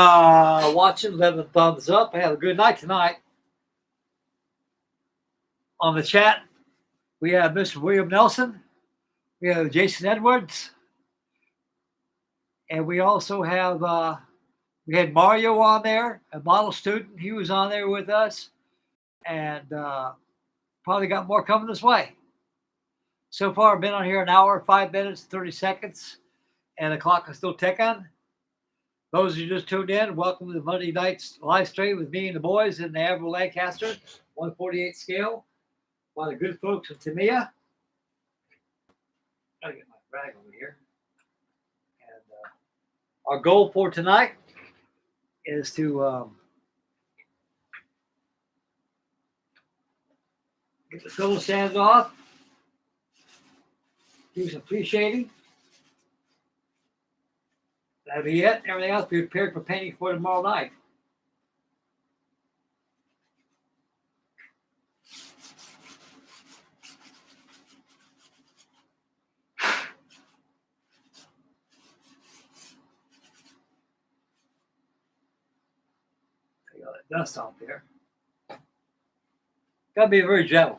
Speaker 1: watching, 11 thumbs up. Have a good night tonight. On the chat, we have Mr. William Nelson. We have Jason Edwards. And we also have, we had Mario on there, a model student. He was on there with us. And probably got more coming this way. So far, I've been on here an hour, 5 minutes, 30 seconds. And the clock is still ticking. Those who just tuned in, welcome to the Monday night's live stream with me and the boys in the Avro Lancaster 148 scale. A lot of good folks from Tamiya. Gotta get my rag over here. And our goal for tonight is to get the fill sands off, do some pre-shading. That'll be it. Everything else be prepared for painting for tomorrow night. Take all that dust off there. Gotta be very gentle.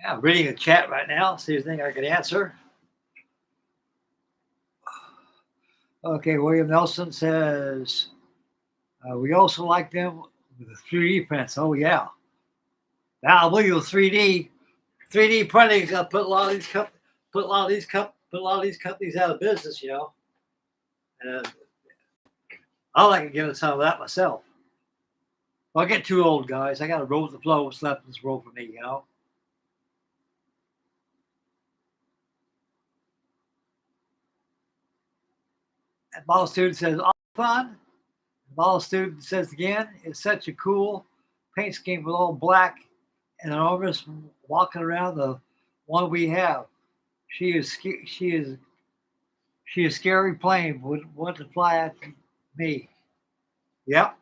Speaker 1: Yeah, I'm reading the chat right now. See if there's anything I can answer. Okay, William Nelson says, we also like them with the 3D prints. Oh, yeah. Now, I believe the 3D printing is going to put a lot of these companies out of business, you know. And I like to give them some of that myself. Well, I get too old, guys. I got to roll with the flow. What's left in this world for me, you know? And model student says, all fun. The model student says again, it's such a cool paint scheme with all black and enormous walking around the one we have. She is she is scary plane would want to fly at me. Yep.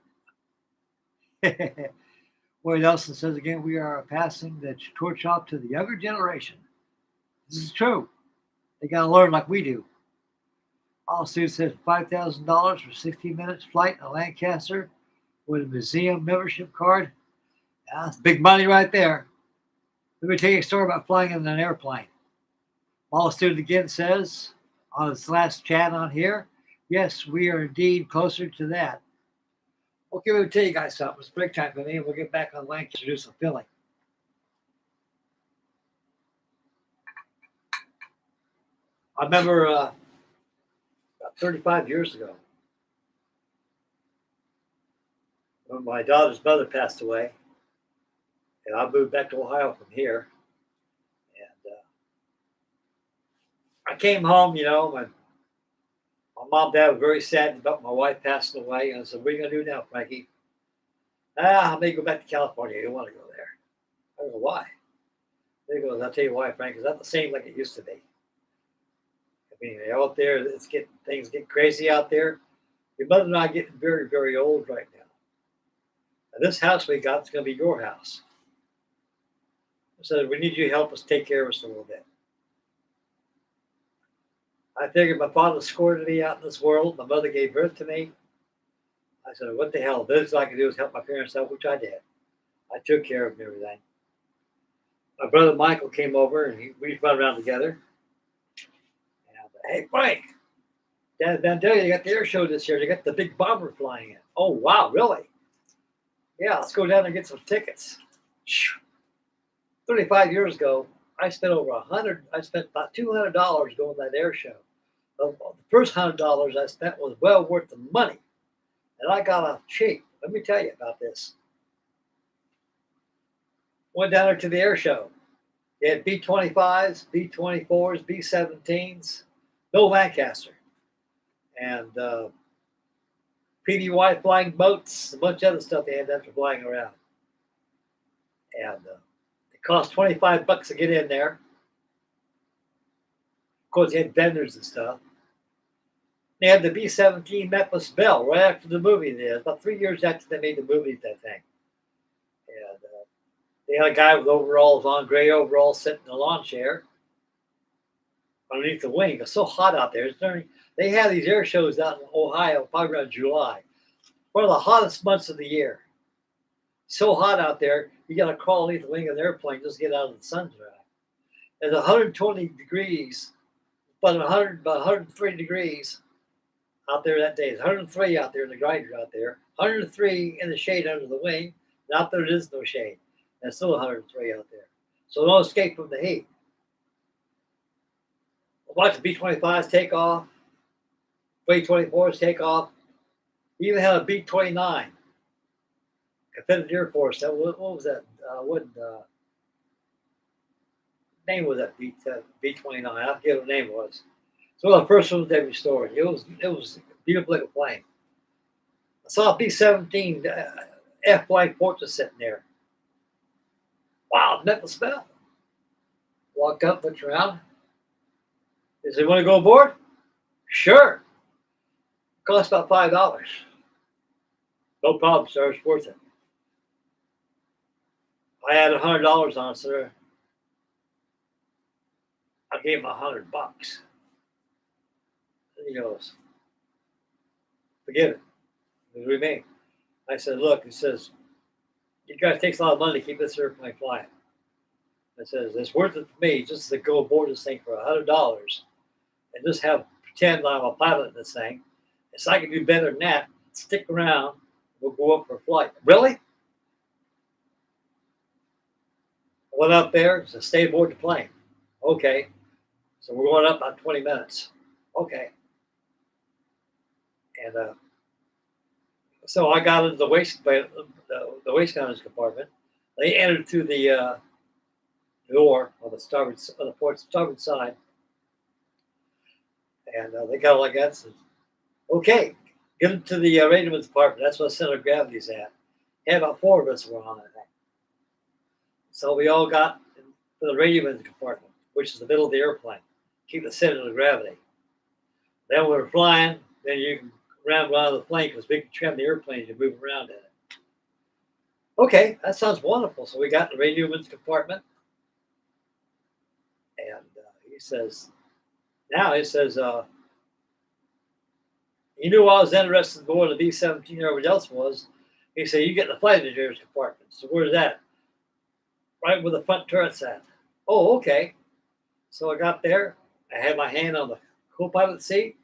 Speaker 1: Wade Nelson says again, we are passing the torch off to the younger generation. This is true. They got to learn like we do. All students says $5,000 for 60 minutes flight in a Lancaster with a museum membership card. That's big money right there. Let me tell you a story about flying in an airplane. All student again says on his last chat on here, yes, we are indeed closer to that. Okay, let me tell you guys something. It's break time for me, and we'll get back on Lancaster to do some filling. I remember about 35 years ago, when my daughter's mother passed away, and I moved back to Ohio from here. And I came home, you know, and my mom and dad were very sad about my wife passing away. And I said, what are you going to do now, Frankie? I may go back to California. You don't want to go there. I don't know why. They goes, I'll tell you why, Frank. It's not the same like it used to be. I mean, out there, things get crazy out there. Your mother and I are getting very, very old right now. And this house we got is going to be your house. So we need you to help us take care of us a little bit. I figured my father scored me out in this world. My mother gave birth to me. I said, what the hell? The best I could do is help my parents out, which I did. I took care of them and everything. My brother Michael came over and we run around together. And I said, hey, Frank, Dad Vandalia, you got the air show this year. You got the big bomber flying in. Oh, wow, really? Yeah, let's go down and get some tickets. 35 years ago, I spent I spent about $200 going to that air show. The first $100 I spent was well worth the money. And I got off cheap. Let me tell you about this. Went down there to the air show. They had B-25s, B-24s, B-17s, no Lancaster. And PDY flying boats, a bunch of other stuff they had after flying around. And it cost $25 to get in there. Of course, they had vendors and stuff. They had the B-17 Memphis Belle right after the movie there. About 3 years after they made the movie, that thing. And they had a guy with overalls on, gray overalls, sitting in a lawn chair underneath the wing. It's so hot out there. They have these air shows out in Ohio, probably around July. One of the hottest months of the year. So hot out there, you got to crawl underneath the wing of an airplane just to get out of the sun dry. It's 120 degrees, about 103 degrees out there that day. It's 103 out there in the grinder out there, 103 in the shade under the wing, and out there is no shade. And it's still 103 out there. So no escape from the heat. Watch the B-25s take off, B-24s take off. We even had a B-29. Confederate Air Force. What was that? What name was that B-29? I forget what the name was. It's one of the first ones they restored. It was a beautiful little plane. I saw a B-17 F-Flight Fortress sitting there. Wow, Memphis Belle. Walked up, looked around. They said, want to go aboard? Sure. It cost about $5. No problem, sir. It's worth it. I had $100 on it, sir. I gave him $100. And he goes, forgive it. It was me. I said, look, he says, you guys takes a lot of money to keep this airplane flying. I says, it's worth it for me just to go aboard this thing for $100 and just pretend I'm a pilot in this thing. And so I can do better than that. Stick around. We'll go up for a flight. Really? I went up there, so stay aboard the plane. Okay. So we're going up about 20 minutes. Okay. And So I got into the waste gunners compartment. They entered through the door on the port starboard side, and they got all like that. Said, okay, get into the radioman's compartment. That's what center of gravity's at. And about four of us were on it. So we all got to the radioman's compartment, which is the middle of the airplane, keep the center of gravity. Then when we're flying, then you can ramble out of the plane because we can trim the airplane as you move around in it. Okay, that sounds wonderful. So we got the radioman's compartment, and he says, he knew I was interested more in the B-17 than everybody else was. He said, you get in the flight engineer's compartment. So where's that? Right where the front turret's at. Oh, okay. So I got there. I had my hand on the co-pilot seat.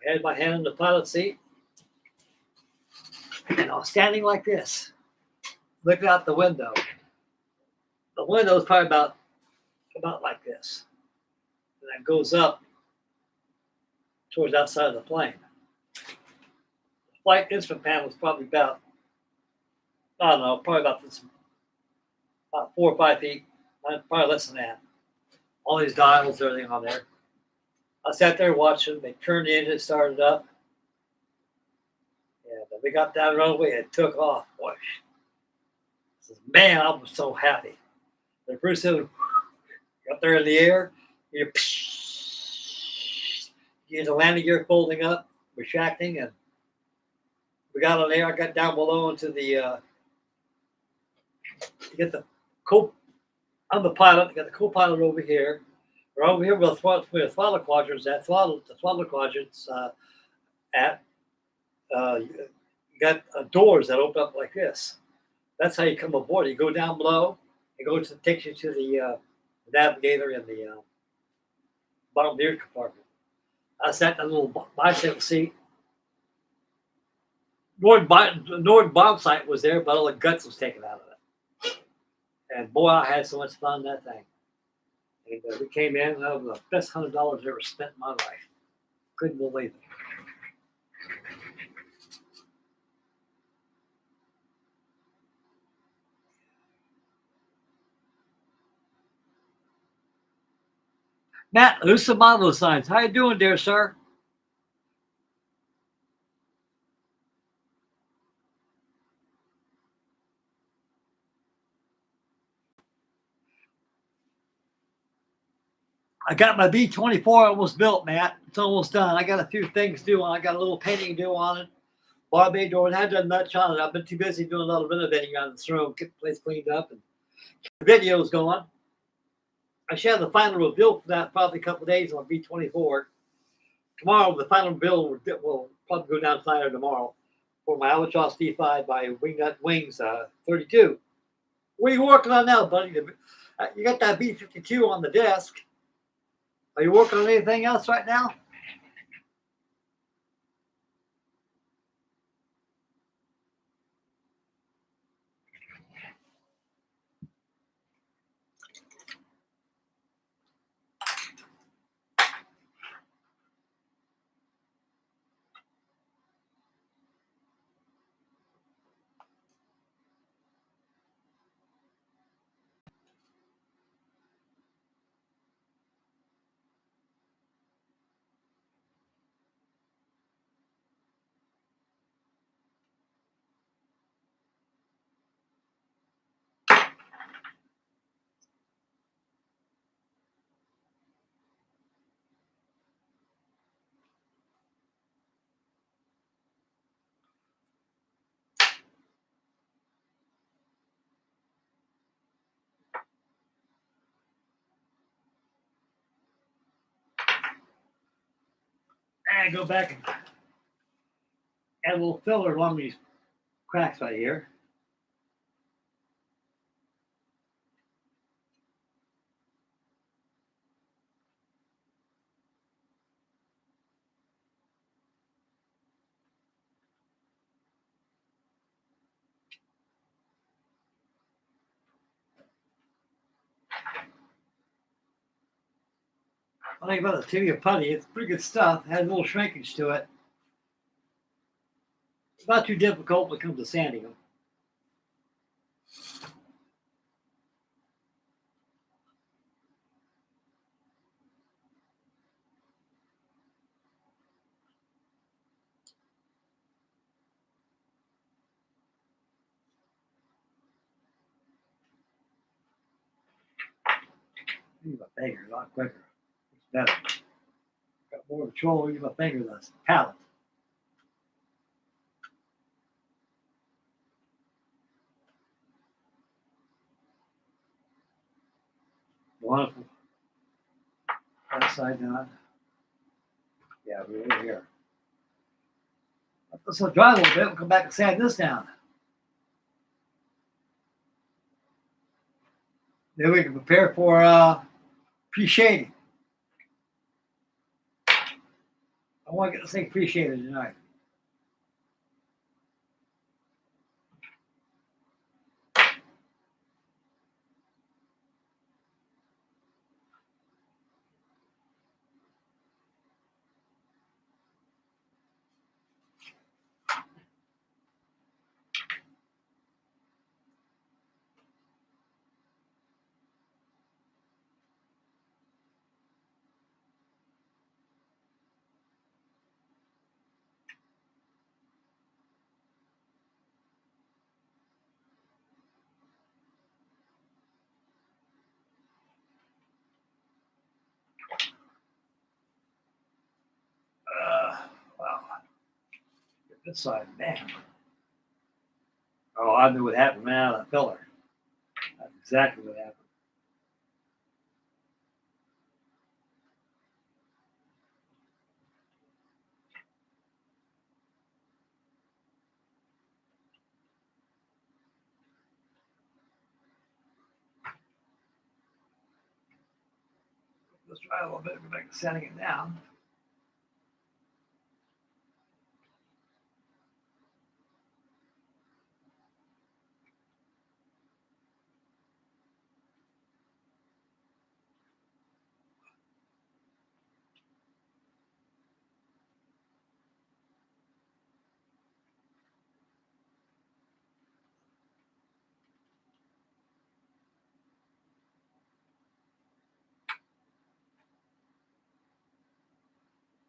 Speaker 1: I had my hand on the pilot seat. And I was standing like this, looking out the window. The window is probably about like this. And that goes up towards outside of the plane. The flight instrument panel was probably about, I don't know, probably about 4 or 5 feet, probably less than that. All these dials, everything on there. I sat there watching. They turned the engine, started up. And we got down the runway and took off. Boy, man, I was so happy. The first thing, up there in the air, you get the landing gear folding up, retracting, and we got on there. I got down below into the to get the I'm the pilot. I got the co-pilot over here. We're over here with the throttle quadrants. The throttle quadrants at you got doors that open up like this. That's how you come aboard. You go down below. It takes you to the navigator in the bombardier compartment. I sat in a little bicycle seat. Nord bomb sight was there, but all the guts was taken out of it. And boy, I had so much fun in that thing. And we came in, and that was the best $100 I ever spent in my life. Couldn't believe it. Matt, who's some model signs? How you doing, dear sir? I got my B-24 almost built, Matt. It's almost done. I got a few things to do on it. I got a little painting to do on it. Bar bay door, and I haven't done much on it. I've been too busy doing a lot of renovating around this room, get the place cleaned up, and videos going. I should have the final reveal for that probably a couple of days on B-24. Tomorrow, the final build will probably go down tonight or tomorrow for my Albatross D5 by Wings 32. What are you working on now, buddy? You got that B-52 on the desk. Are you working on anything else right now? And go back and add a little filler along these cracks right here. I think about the Tamiya putty. It's pretty good stuff. It has a little shrinkage to it. Not too difficult when it comes to sanding them. Use my finger a lot quicker. It's better. Got more control. Use my finger than a palette. Wonderful. That side down. Yeah, we're over here. Let this will dry a little bit. We'll come back and sand this down. Then we can prepare for pre-shading. I want to get this thing pre-shaded tonight. Wow. Get this side, man. Oh, I knew what happened, man. That filler. That's exactly what happened. Let's try a little bit. Go back to sanding it down.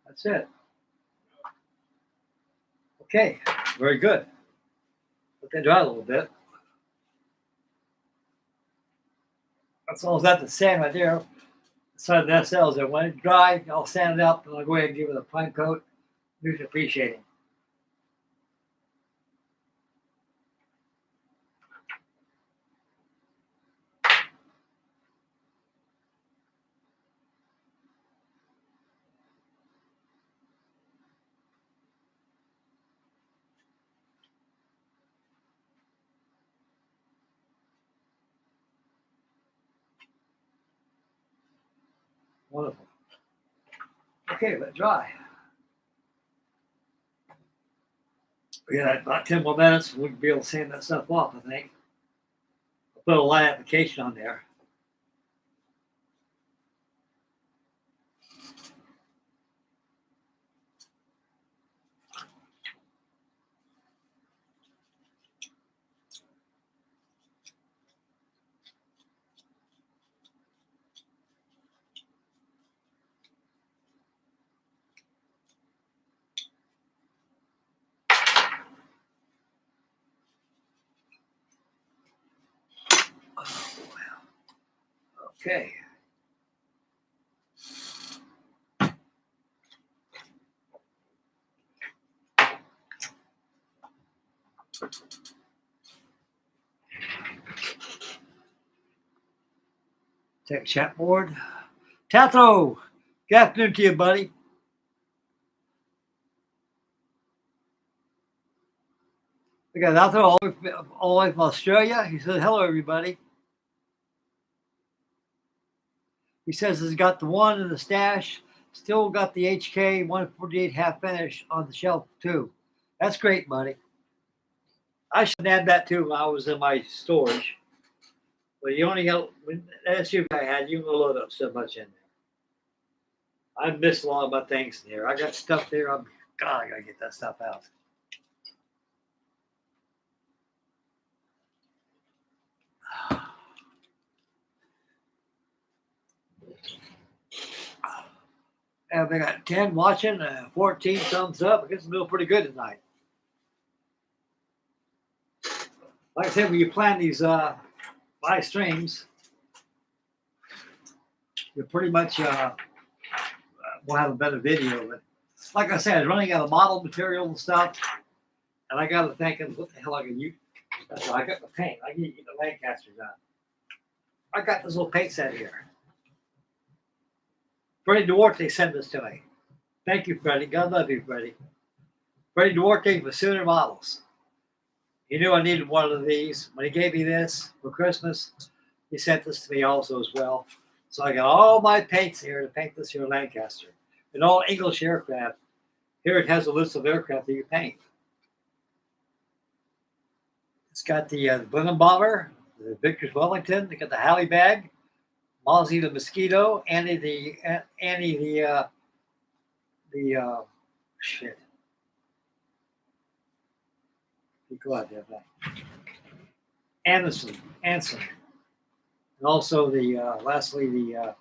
Speaker 1: That's it. Okay, very good. Let that dry a little bit. That's all that to sand right there. Side of the SLs there. When it's dry, I'll sand it up and I'll go ahead and give it a prime coat. Do some pre-shading. Wonderful. Okay, let it dry. We got about 10 more minutes. We can be able to sand that stuff off, I think. I'll put a light application on there. Oh, wow. Okay. Take chat board. Tathro, good afternoon to you, buddy. We got Tathro all the way from Australia. He says, hello, everybody. He says he's got the one in the stash. Still got the HK 148 half finish on the shelf, too. That's great, buddy. I should add that, too, when I was in my storage. But you only got, that SUV I had, you can load up so much in there. I missed a lot of my things in there. I got stuff there. God, I got to get that stuff out. And we got 10 watching, 14 thumbs up. I guess it's doing pretty good tonight. Like I said, when you plan these live streams, you pretty much will have a better video. But like I said, I was running out of model material and stuff. And I got to thinking, what the hell I can use? So I got the paint. I can get the Lancaster done. I got this little paint set here. Freddie Duarte sent this to me. Thank you, Freddie. God love you, Freddie. Freddie Duarte for Sooner Models. He knew I needed one of these. When he gave me this for Christmas, he sent this to me also as well. So I got all my paints here to paint this here Lancaster. And all English aircraft. Here it has a list of aircraft that you paint. It's got the Blenheim Bomber, the Vickers Wellington. They got the Halley Bag, Mozzie the Mosquito, Annie the shit. Go out there, Anson, and also the lastly the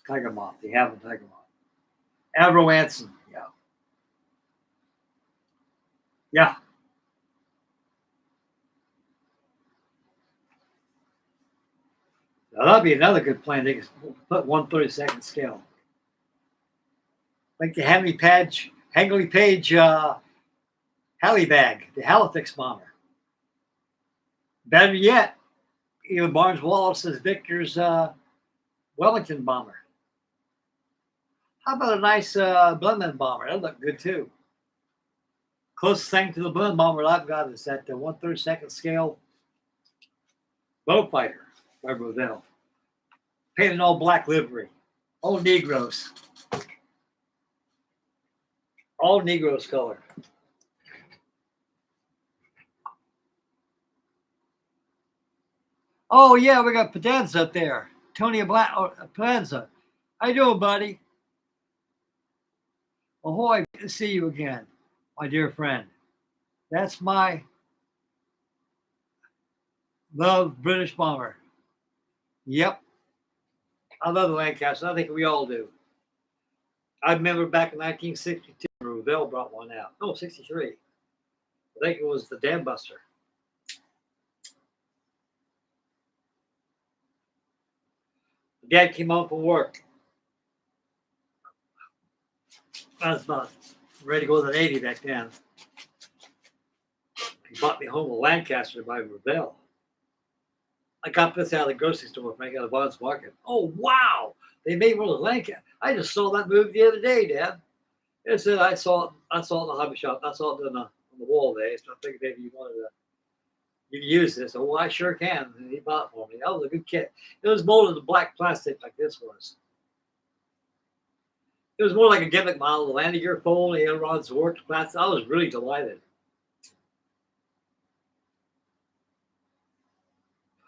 Speaker 1: Tiger Moth, the Having Tiger Moth, Avro Anson, yeah. Now that'd be another good plan. They could put 1/32 scale, like the Hanley Page Halley Bag, the Halifax bomber. Better yet, even Barnes Wallace's Victor's Wellington bomber. How about a nice Blenheim bomber? That'd look good too. Closest thing to the Blenheim bomber I've got is that 1/32 scale bow fighter by Revell. Painted all black livery. All Negroes. All Negroes color. Oh yeah, we got Potenza up there. Tony Potenza. How you doing, buddy? Ahoy, good to see you again, my dear friend. That's my love British bomber. Yep. I love the Lancaster. I think we all do. I remember back in 1962, Revell brought one out. No, 63. I think it was the Dam Buster. Dad came home from work. I was about ready to go to the Navy back then. He bought me home a Lancaster by Revell. I got this out of the grocery store, Frank, out of Bond's Market. Oh, wow. They made one of the Lancaster. I just saw that movie the other day, Dad. It said I saw it in the hobby shop. I saw it on the wall there. So I figured maybe you wanted to you can use this. Oh, I sure can. And he bought it for me. That was a good kit. It was molded in black plastic like this was. It was more like a gimmick model. The landing gear fold, the ailerons worked plastic. I was really delighted.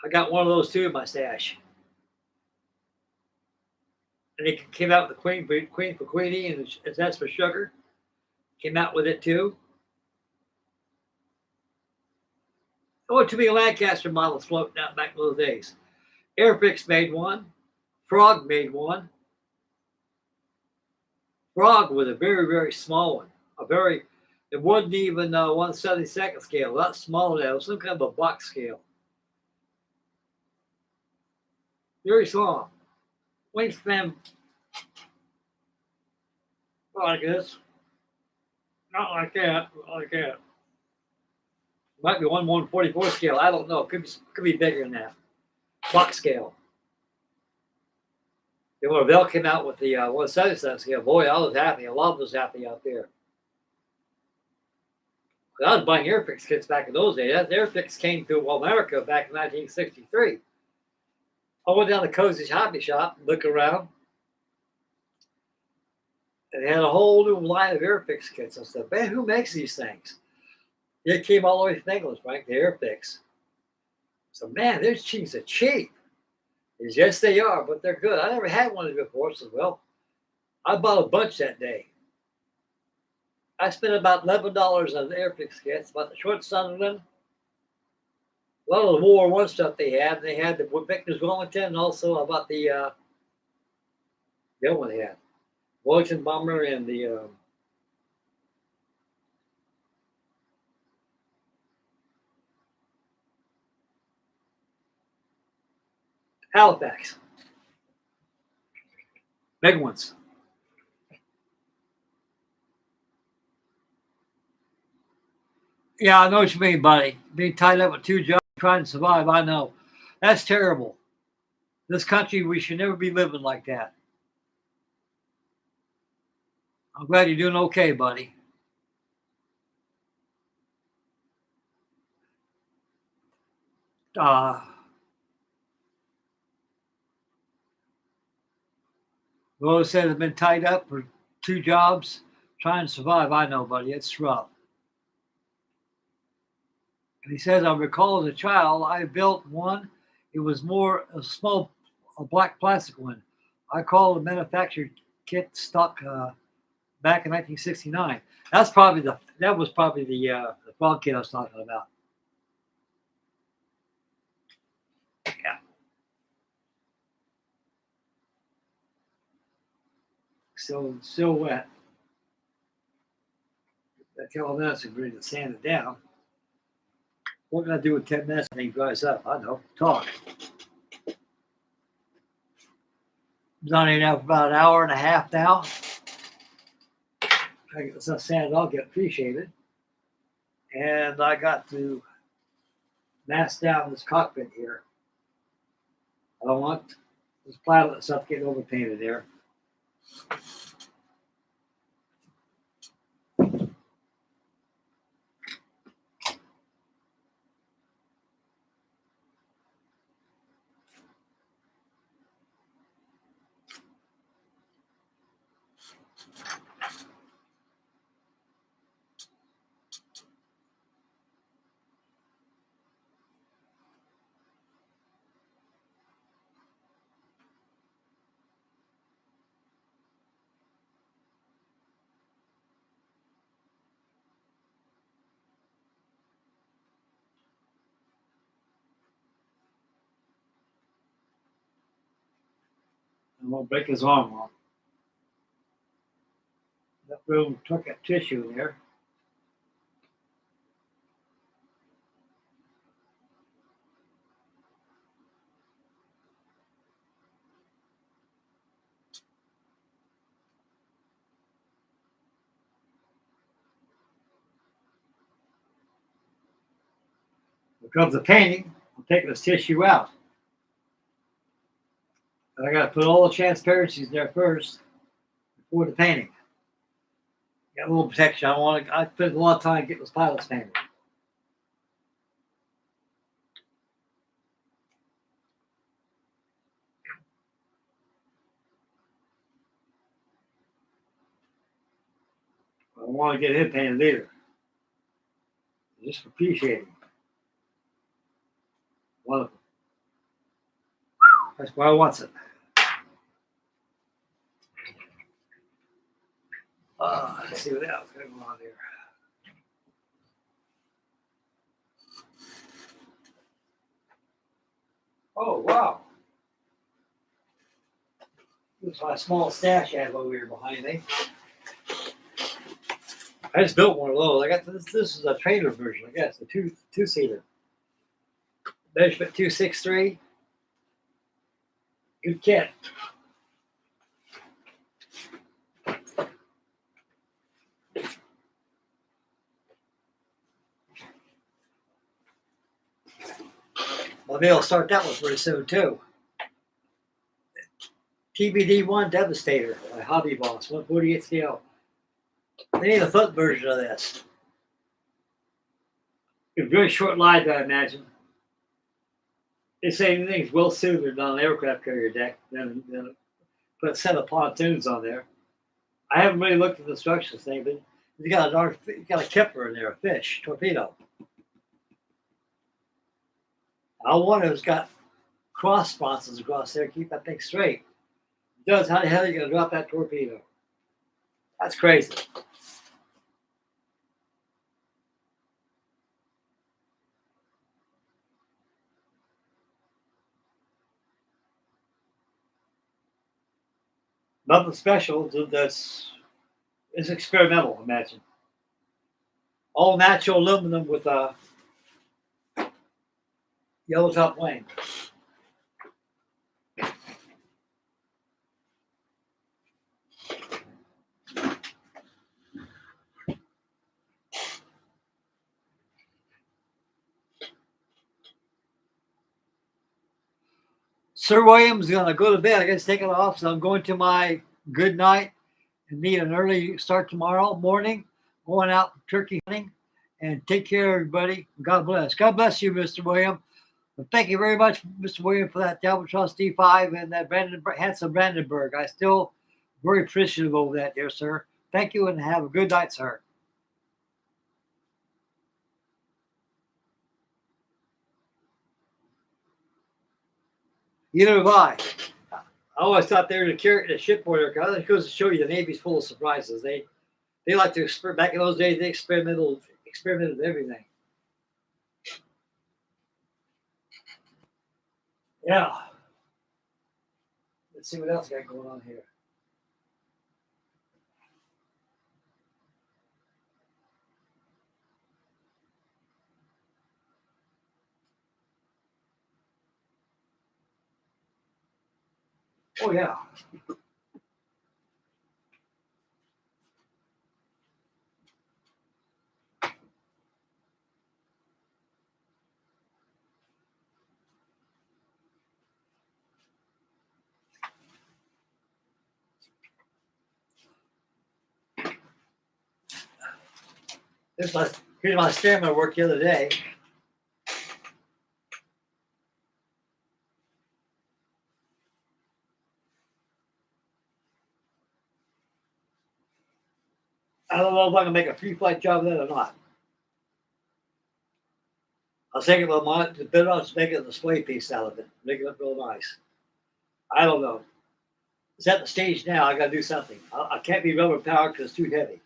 Speaker 1: I got one of those too in my stash. And it came out with the Queen for Queenie, and that's for Sugar. Came out with it too. Oh, too many Lancaster models floating out back in those days. Airfix made one. Frog made one. Frog was a very, very small one. It wasn't even 1/72 scale. A lot smaller than that. It was some kind of a box scale. Very small. Wingspan, like this. Not like that. Like that. Might be 1/144 scale. I don't know. Could be bigger than that. Box scale. Then when Revell came out with the 1/77 scale, boy, I was happy. A lot was happy out there. I was buying Airfix kits back in those days. That Airfix came to America back in 1963. I went down to Cozy's Hobby Shop, look around, and they had a whole new line of Airfix kits. I said, man, who makes these things? It came all the way from England, Frank, the Airfix. So, man, these cheese are cheap. Yes, they are, but they're good. I never had one of these before, so, well, I bought a bunch that day. I spent about $11 on the Airfix kits, about the Short Sunderland, a lot of the World War I stuff they had. They had the Vickers Wellington, and also about the other one they had. Wellington bomber and the Halifax. Big ones. Yeah, I know what you mean, buddy. Being tied up with two jobs trying to survive, I know. That's terrible. This country, we should never be living like that. I'm glad you're doing okay, buddy. Uh, Rose said has been tied up for two jobs trying to survive. I know, buddy. It's rough. And he says, I recall as a child, I built one. It was more a small, a black plastic one. I call the manufactured kit stock back in 1969. That was probably the frog kit I was talking about. Yeah. So wet. That 10 minutes is ready to sand it down. What can I do with 10 minutes and he dries up? I know. Talk. Done it now for about an hour and a half now. I get this sanded, I'll get appreciated. And I got to mask down this cockpit here. I don't want this pilot stuff getting overpainted there. I'm gonna break his arm off. That room took a tissue there. Here comes the painting. I'm taking this tissue out. And I gotta put all the transparencies there first before the painting. Got a little protection. I spent a lot of time getting those pilots painted. I don't want to get him painted either. Just appreciating. Wonderful. That's where I want it. Let's see what else going on here. Oh, wow. This is my small stash I have over here behind me. I just built one of those. I got this. This is a trailer version, I guess, a two-seater. Measurement 263. Good kit. I'll be able to start that one pretty soon too. TBD1 Devastator by Hobby Boss, 148 scale. They need a foot version of this. A very short life, I imagine. They say anything's well suited on an aircraft carrier deck, then put a set of pontoons on there. I haven't really looked at the instructions thing, but you got a kipper in there, a fish, torpedo. I wonder if it's got cross sponsons across there, keep that thing straight. It does. How the hell are you gonna drop that torpedo? That's crazy. Nothing special. That's it's experimental. Imagine all natural aluminum with a yellow top wing. Sir William's gonna go to bed. I guess take it off, so I'm going to my good night and need an early start tomorrow morning. Going out turkey hunting, and take care, everybody. God bless. God bless you, Mr. William. But thank you very much, Mr. William, for that Albatross D5 and that handsome Brandenburg. I still very appreciative of that, dear sir. Thank you, and have a good night, sir. Either have I. I always thought they were the shipboard aircraft. It goes to show you the Navy's full of surprises. They like to back in those days. They experimented with everything. Yeah. Let's see what else I got going on here. Oh yeah. Here's my stamina work the other day. I don't know if I can make a free flight job of that or not. I was thinking about the better off making a display piece out of it, make it look real nice. I don't know. It's at the stage now. I got to do something. I can't be rubber powered because it's too heavy.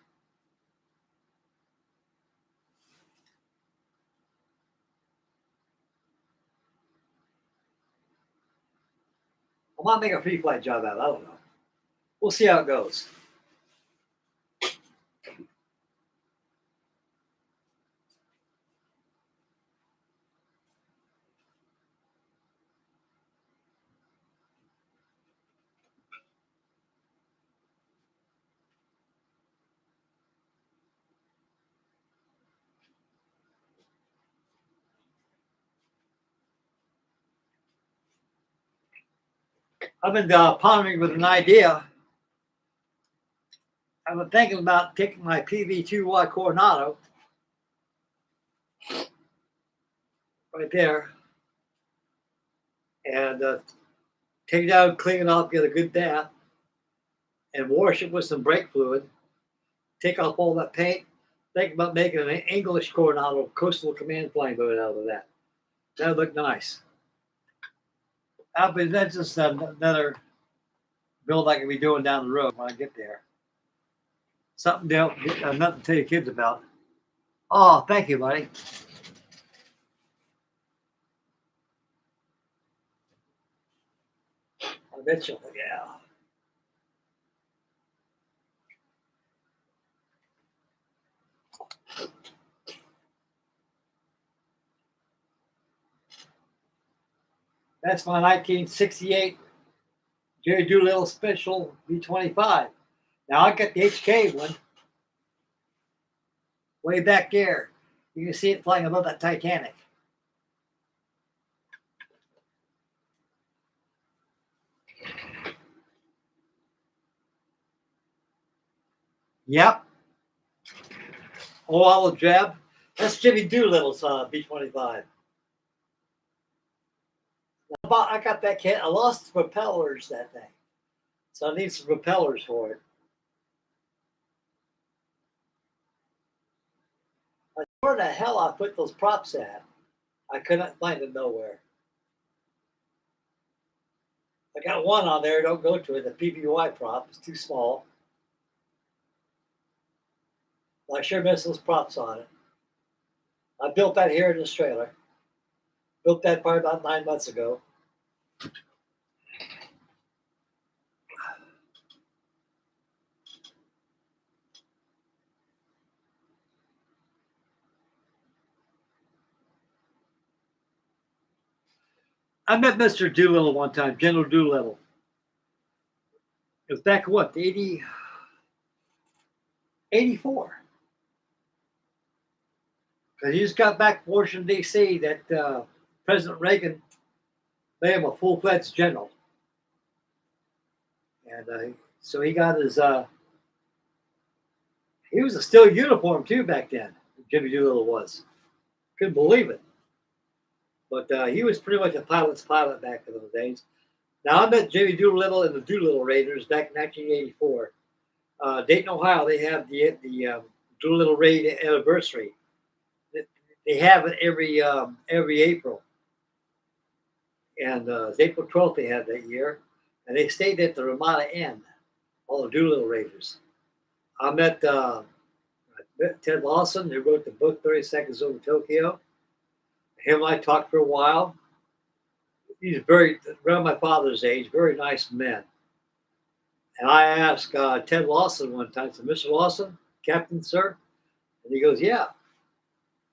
Speaker 1: I might make a free flight job out of it. I don't know. We'll see how it goes. I've been pondering with an idea. I've been thinking about taking my PV2Y Coronado right there and take it out, clean it off, get a good bath, and wash it with some brake fluid. Take off all that paint. Think about making an English Coronado coastal command flying boat out of that. That would look nice. But that's just another build I can be doing down the road when I get there. Something nothing to tell your kids about. Oh, thank you, buddy. Mitchell, yeah. That's my 1968 Jerry Doolittle Special V25. Now I got the HK one way back there. You can see it flying above that Titanic. Yep. Oh, olive drab. That's Jimmy Doolittle's B-25. I got that kit. I lost the propellers, that thing. So I need some propellers for it. Where the hell I put those props at? I couldn't find them nowhere. I got one on there. Don't go to it. The PBY prop is too small. I sure miss those props on it. I built that here in this trailer. Built that probably about 9 months ago. I met Mr. Doolittle one time, General Doolittle. It was back in what, 84. Because he just got back from Washington, D.C., that President Reagan made him a full-fledged general. And so he got his, he was a steel uniform too back then, Jimmy Doolittle was. Couldn't believe it. But he was pretty much a pilot's pilot back in those days. Now, I met Jimmy Doolittle and the Doolittle Raiders back in 1984. Dayton, Ohio, they have the Doolittle Raid anniversary. They have it every April. And it's April 12th they had that year. And they stayed at the Ramada Inn, all the Doolittle Raiders. I met Ted Lawson, who wrote the book 30 Seconds Over Tokyo. Him and I talked for a while. He's very, around my father's age, very nice man. And I asked Ted Lawson one time, I said, Mr. Lawson, Captain, sir? And he goes, yeah.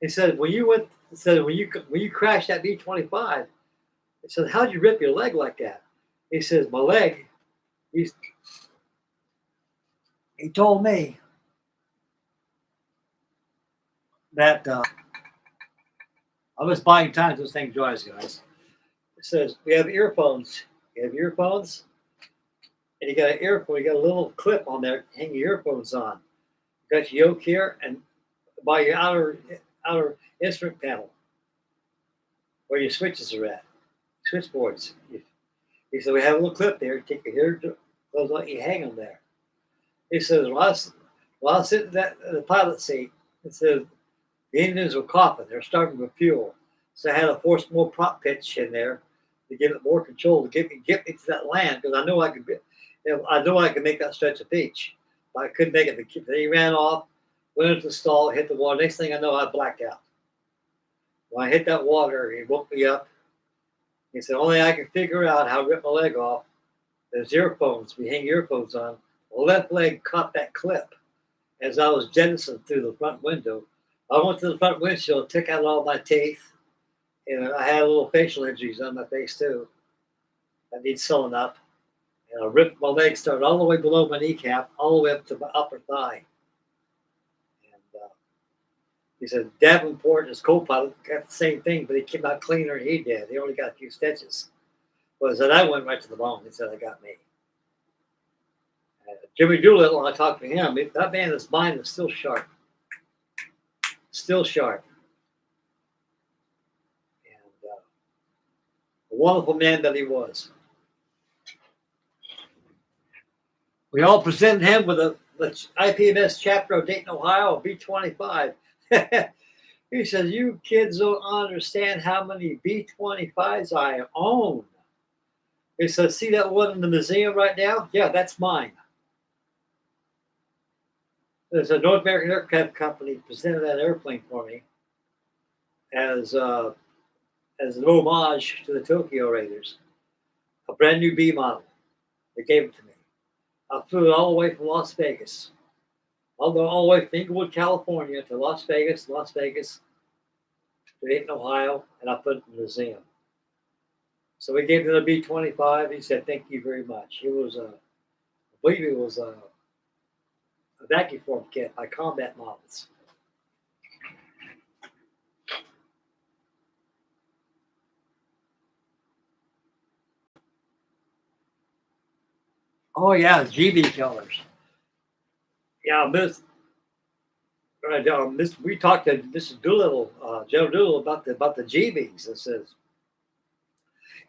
Speaker 1: He said, when you crashed that B-25, he said, how'd you rip your leg like that? He says, my leg, he told me that I was buying time to this thing dries, guys. It says, we have earphones. You have earphones? And you got an earphone, you got a little clip on there, hang your earphones on. You got your yoke here, and by your outer instrument panel, where your switches are at, switchboards. He said, we have a little clip there, take your ear close on, you hang them there. He says, while I was sitting in the pilot seat, it says, the engines were coughing, they're starving for fuel. So I had to force more prop pitch in there to give it more control, to get me to that land, because I know I could make that stretch of beach. But I couldn't make it. He ran off, went into the stall, hit the water. Next thing I know, I blacked out. When I hit that water, he woke me up. He said, only I can figure out how to rip my leg off. There's earphones. We hang earphones on. The left leg caught that clip as I was jettisoned through the front window. I went to the front windshield, took out all my teeth, and I had a little facial injuries on my face too. I need sewing up. And I ripped my leg, started all the way below my kneecap, all the way up to my upper thigh. And he said, Davenport, his co-pilot, got the same thing, but he came out cleaner than he did. He only got a few stitches. But he said, I went right to the bone. He said, I got me. Jimmy Doolittle, I talked to him. That man, his mind is still sharp. Still sharp. And a wonderful man that he was. We all presented him with the IPMS chapter of Dayton, Ohio, B-25. He says, you kids don't understand how many B-25s I own. He says, see that one in the museum right now? Yeah, that's mine. There's a North American Aircraft Company presented that airplane for me as an homage to the Tokyo Raiders. A brand new B model. They gave it to me. I flew it all the way from Las Vegas. I'll go all the way from Inglewood, California to Las Vegas to Dayton, Ohio, and I put it in the museum. So we gave him the B-25. He said, thank you very much. It was, I believe it was a vacuum form kit by Combat Models. Oh, yeah, GB killers. Yeah, we talked to Mr. Doolittle, General Doolittle, about the GBs.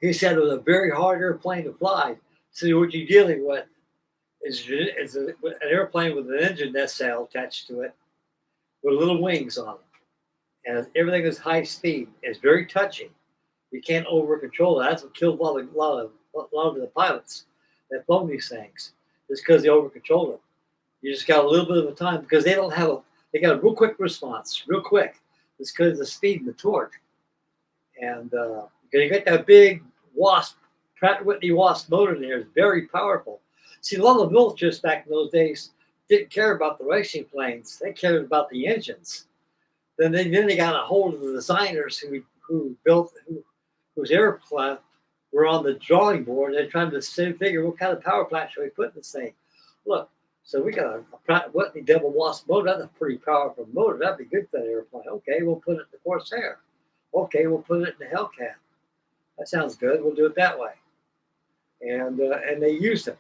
Speaker 1: He said it was a very hard airplane to fly. So what you're dealing with is an airplane with an engine nacelle attached to it with little wings on it. And everything is high speed. It's very touchy. You can't over control it. That's what killed a lot of the pilots that flown these things. It's because they over controlled it. You just got a little bit of a time because they got a real quick response, real quick. It's because of the speed and the torque. And you get that big Pratt & Whitney Wasp motor in there. It's very powerful. See, a lot of the militarists back in those days didn't care about the racing planes. They cared about the engines. Then they got a hold of the designers whose airplane we're on the drawing board and trying to figure what kind of power plant should we put in this thing. Look, so we got a Whitney double wasp motor. That's a pretty powerful motor. That'd be good for that airplane. Okay, we'll put it in the Corsair. Okay, we'll put it in the Hellcat. That sounds good. We'll do it that way. And they used them.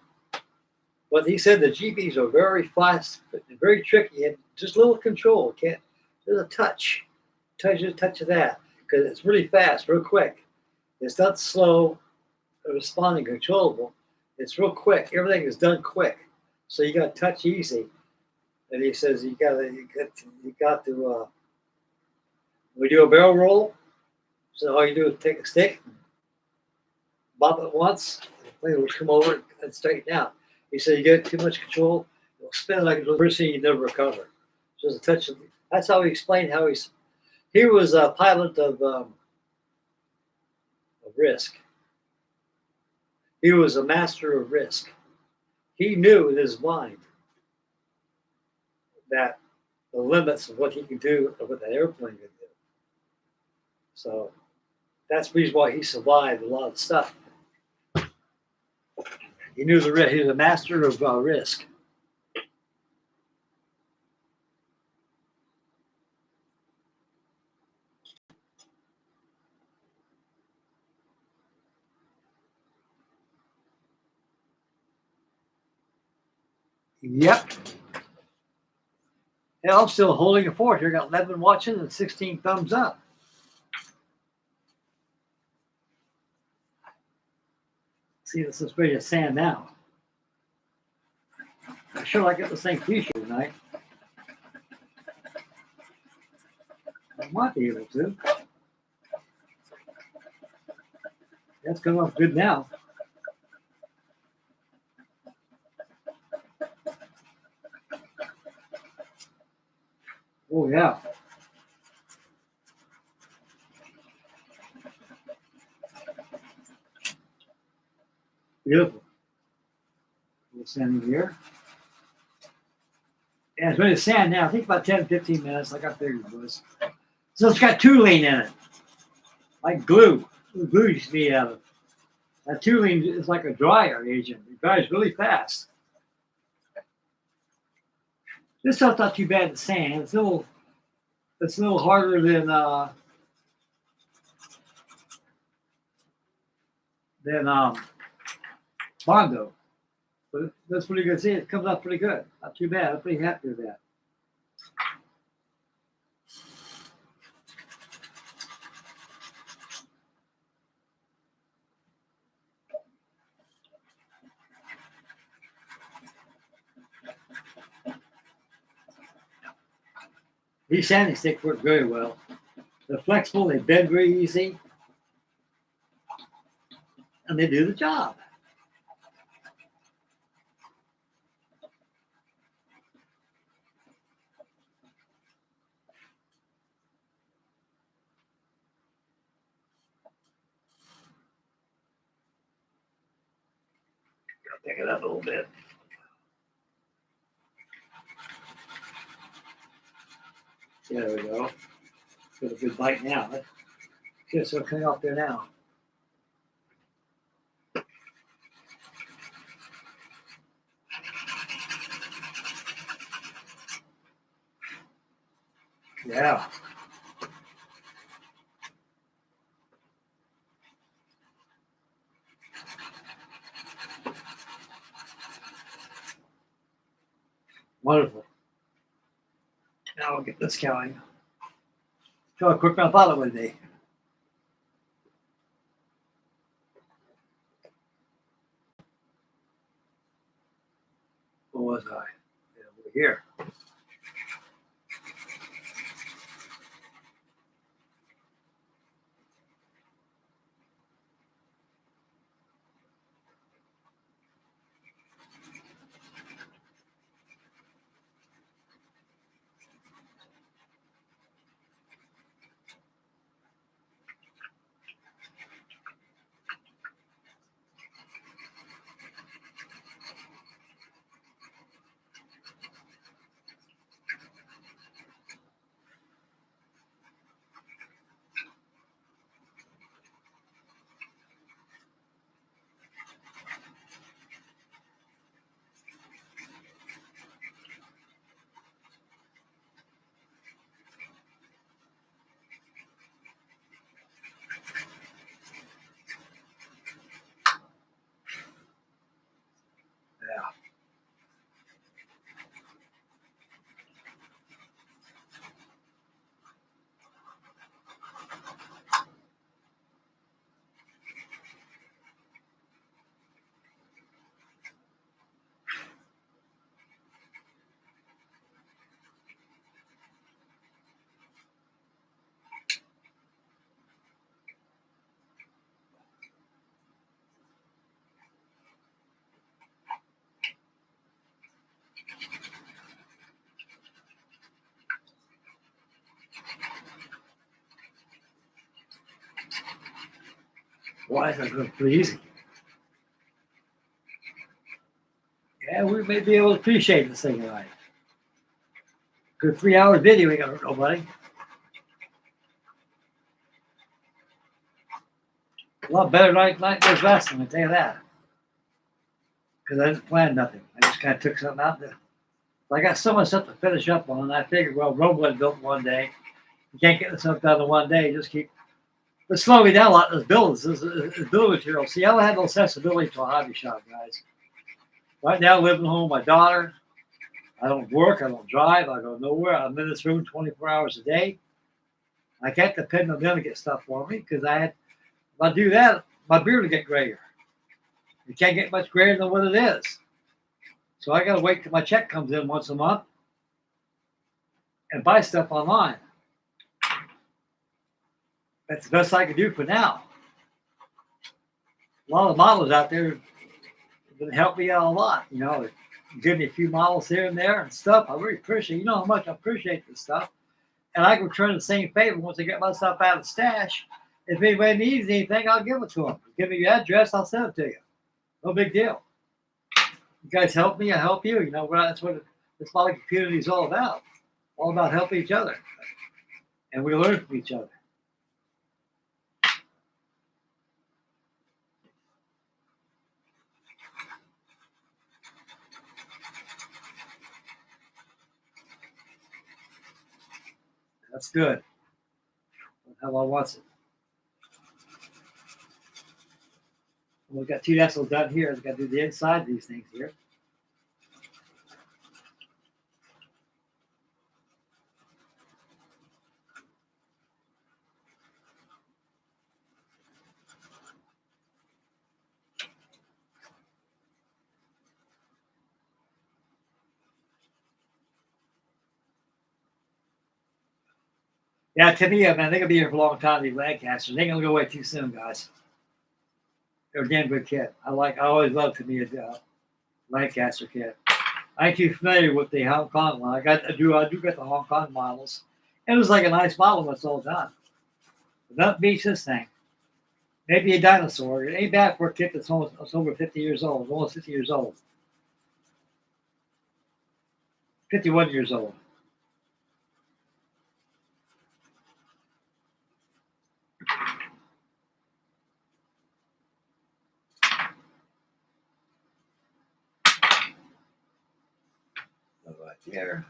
Speaker 1: But he said the GBs are very fast, very tricky, and just a little control. Can't there's a touch of that because it's really fast, real quick. It's not slow, responding, controllable. It's real quick. Everything is done quick, so you got to touch easy. And he says you got to. We do a barrel roll. So all you do is take a stick, bop it once, the plane will come over and straighten out. He said you get too much control, it'll spin like a person you never recover. Just a touch of. That's how he explained how he was a pilot of Risk. He was a master of Risk. He knew in his mind that the limits of what he could do and what that airplane could do. So that's the reason why he survived a lot of stuff. He knew he was a master of Risk. Yep. Hell, I'm still holding a fort here. Got 11 watching and 16 thumbs up. See, this is ready to sand now. I'm sure I get the same t-shirt tonight. I might be able to. That's coming off good now. Oh, yeah. Beautiful. We'll sand here. Yeah, it's ready to sand now. I think about 10, 15 minutes, like I figured it was. So it's got tooling in it, like glue. Glue used to be out of. That tooling is like a dryer agent. It dries really fast. This stuff's not too bad to sand. It's a little harder than Bondo. But that's pretty good. See, it comes out pretty good. Not too bad. I'm pretty happy with that. These sanding sticks work very well. They're flexible, they bend very easy, and they do the job. Pick it up a little bit. There we go. Got a good bite now. Just coming off there now. Yeah. Wonderful. Now we'll get this going. Show how quick I thought it would be. Where was I? Yeah, over here. Boy, that's pretty easy. Yeah, we may be able to appreciate this thing tonight. Good 3 hour video we got nobody. A lot better than there's last time, I tell you that. Because I didn't plan nothing. I just kind of took something out there. I got so much stuff to finish up on, and I figured, well, Rome wasn't built in one day. You can't get this stuff done in one day. Just keep. It's slowing me down a lot. This building material. See, I don't have no accessibility to a hobby shop, guys. Right now, living home with my daughter. I don't work. I don't drive. I go nowhere. I'm in this room 24 hours a day. I can't depend on them to get stuff for me because if I do that, my beard will get grayer. It can't get much grayer than what it is. So I got to wait till my check comes in once a month and buy stuff online. That's the best I can do for now. A lot of models out there that help me out a lot. You know, give me a few models here and there and stuff. I really appreciate. You know how much I appreciate this stuff. And I can return the same favor once I get my stuff out of the stash. If anybody needs anything, I'll give it to them. Give me your address, I'll send it to you. No big deal. You guys help me, I help you. You know, that's what the community is all about. All about helping each other. And we learn from each other. That's good. How I wants it. We've got 2 decimals done here. We've got to do the inside of these things here. Yeah, Tamiya, man, they're going to be here for a long time, these Lancasters. They ain't going to go away too soon, guys. They're a damn good kit. I always loved Tamiya Lancaster kit. I ain't too familiar with the Hong Kong one. I do get the Hong Kong models. It was like a nice model when it's all done. But nothing beats this thing. Maybe a dinosaur. It ain't bad for a kit that's almost over 50 years old. Almost 50 years old. 51 years old. Right there.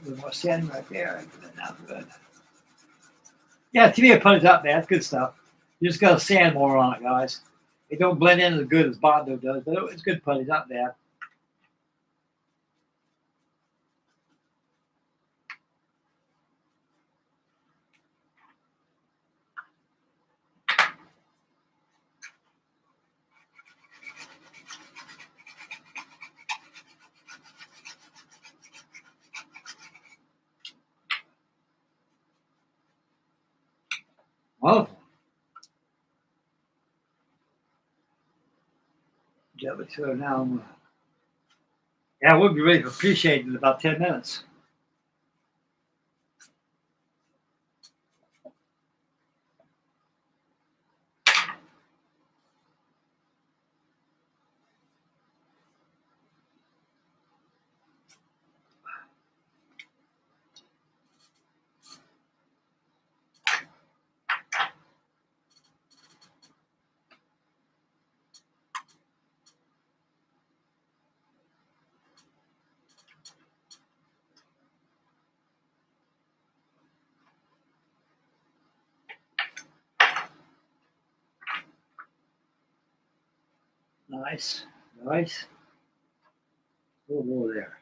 Speaker 1: A little more sanding right there. Now good. Yeah, to me it punches up, man. It's good stuff. You just gotta sand more on it, guys. It don't blend in as good as Bondo does, but it's good putty, not bad. Wonderful. Yeah, but so now, yeah, we'll be ready to appreciate it in about 10 minutes. Nice, nice. A little more there.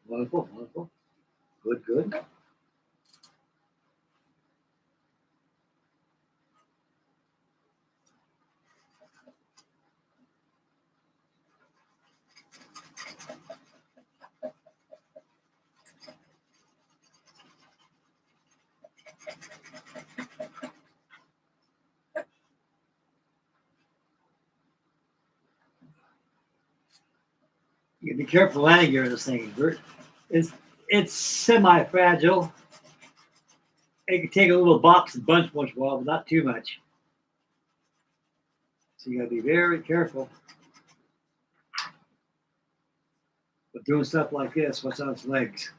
Speaker 1: Wonderful, wonderful. Good, good. You be careful landing gear in this thing. It's semi-fragile. It can take a little box and bunch once in a while, but not too much. So you gotta be very careful. But doing stuff like this, what's on its legs?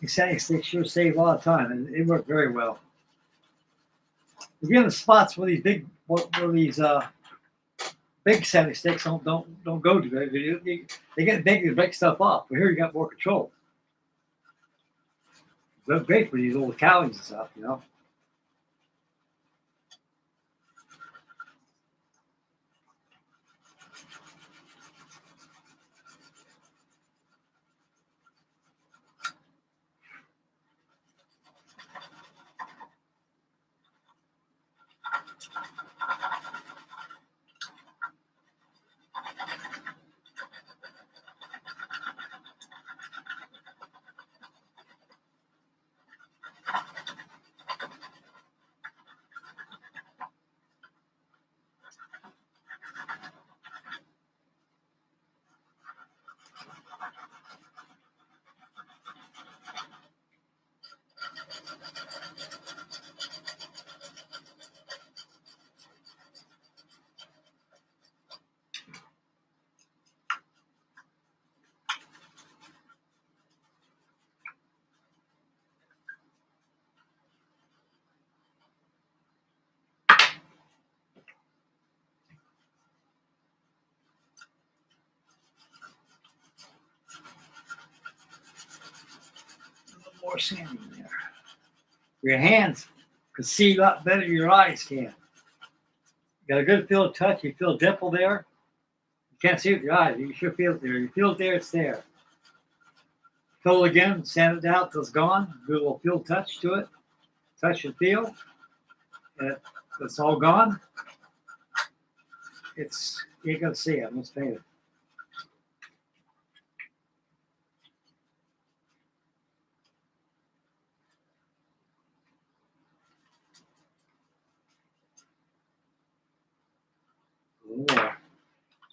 Speaker 1: These sanding sticks sure save a lot of time, and they work very well. If you're in the spots where these big sanding sticks don't go to good, they get big and break stuff off. But here you got more control. They're great for these little cowlies and stuff, you know. More sanding there. Your hands can see a lot better than your eyes can. You got a good feel of touch. You feel a dimple there. You can't see it with your eyes. You sure feel it there. You feel it there, it's there. Fill it again, sand it out till it's gone. Do a little feel touch to it. Touch and feel. And it's all gone. You're gonna see it. Let's paint it. A little more.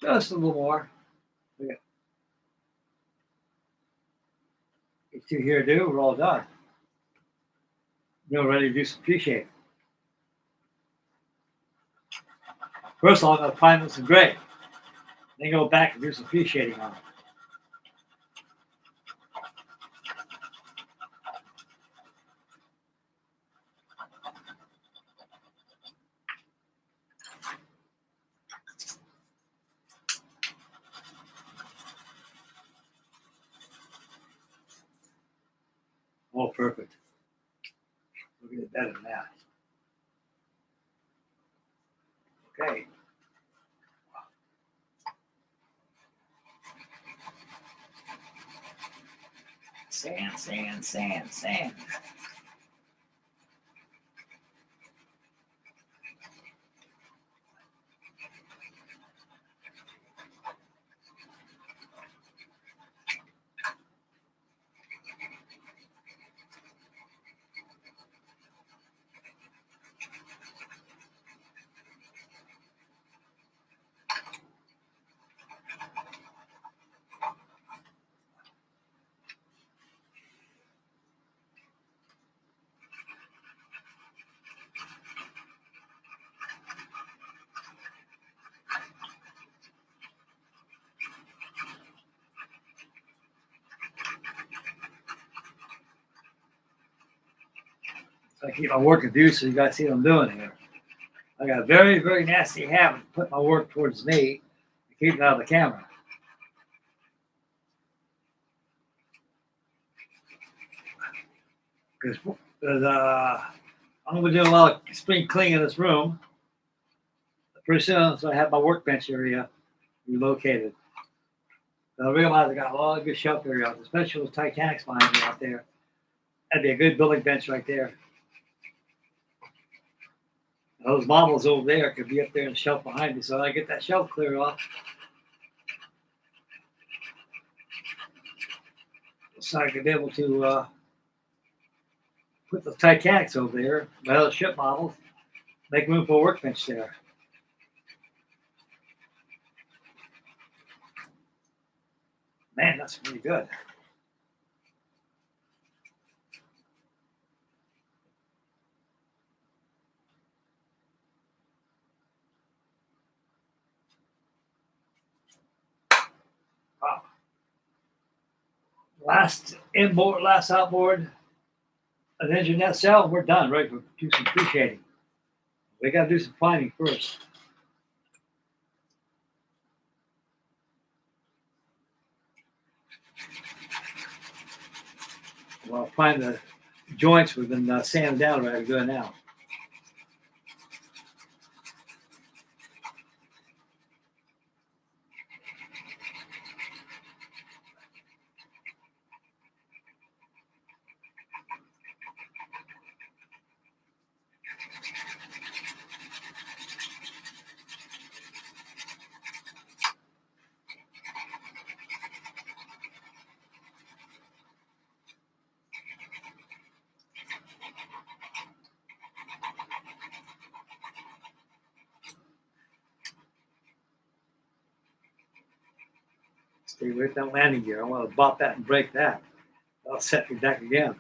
Speaker 1: Just a little more. Get two here to do. We're all done. We're ready to do some tree shaping. First of all, I'm going to prime with some gray. Then go back and do some tree shading on it. Oh, perfect. We'll get it better than that. Okay. Sand, sand, sand, sand. I keep my work in view, so you guys see what I'm doing here. I got a very, very nasty habit of putting my work towards me to keep it out of the camera. Because I'm going to do a lot of spring cleaning in this room. Pretty soon, so I have my workbench area relocated. So I realized I got a lot of good shelf area, especially with Titanic's behind me out there. That'd be a good building bench right there. Those models over there could be up there in the shelf behind me, so I get that shelf cleared off. So I could be able to put the Titanics over there, my other ship models, make room for a workbench there. Man, that's really good. Wow. Last inboard, last outboard, an engine net cell, we're done, ready to do some pre-shading. We got to do some priming first. Well, I'll prime the joints we've been sanding down right good now. Stay with that landing gear. I want to bop that and break that. I'll set me back again.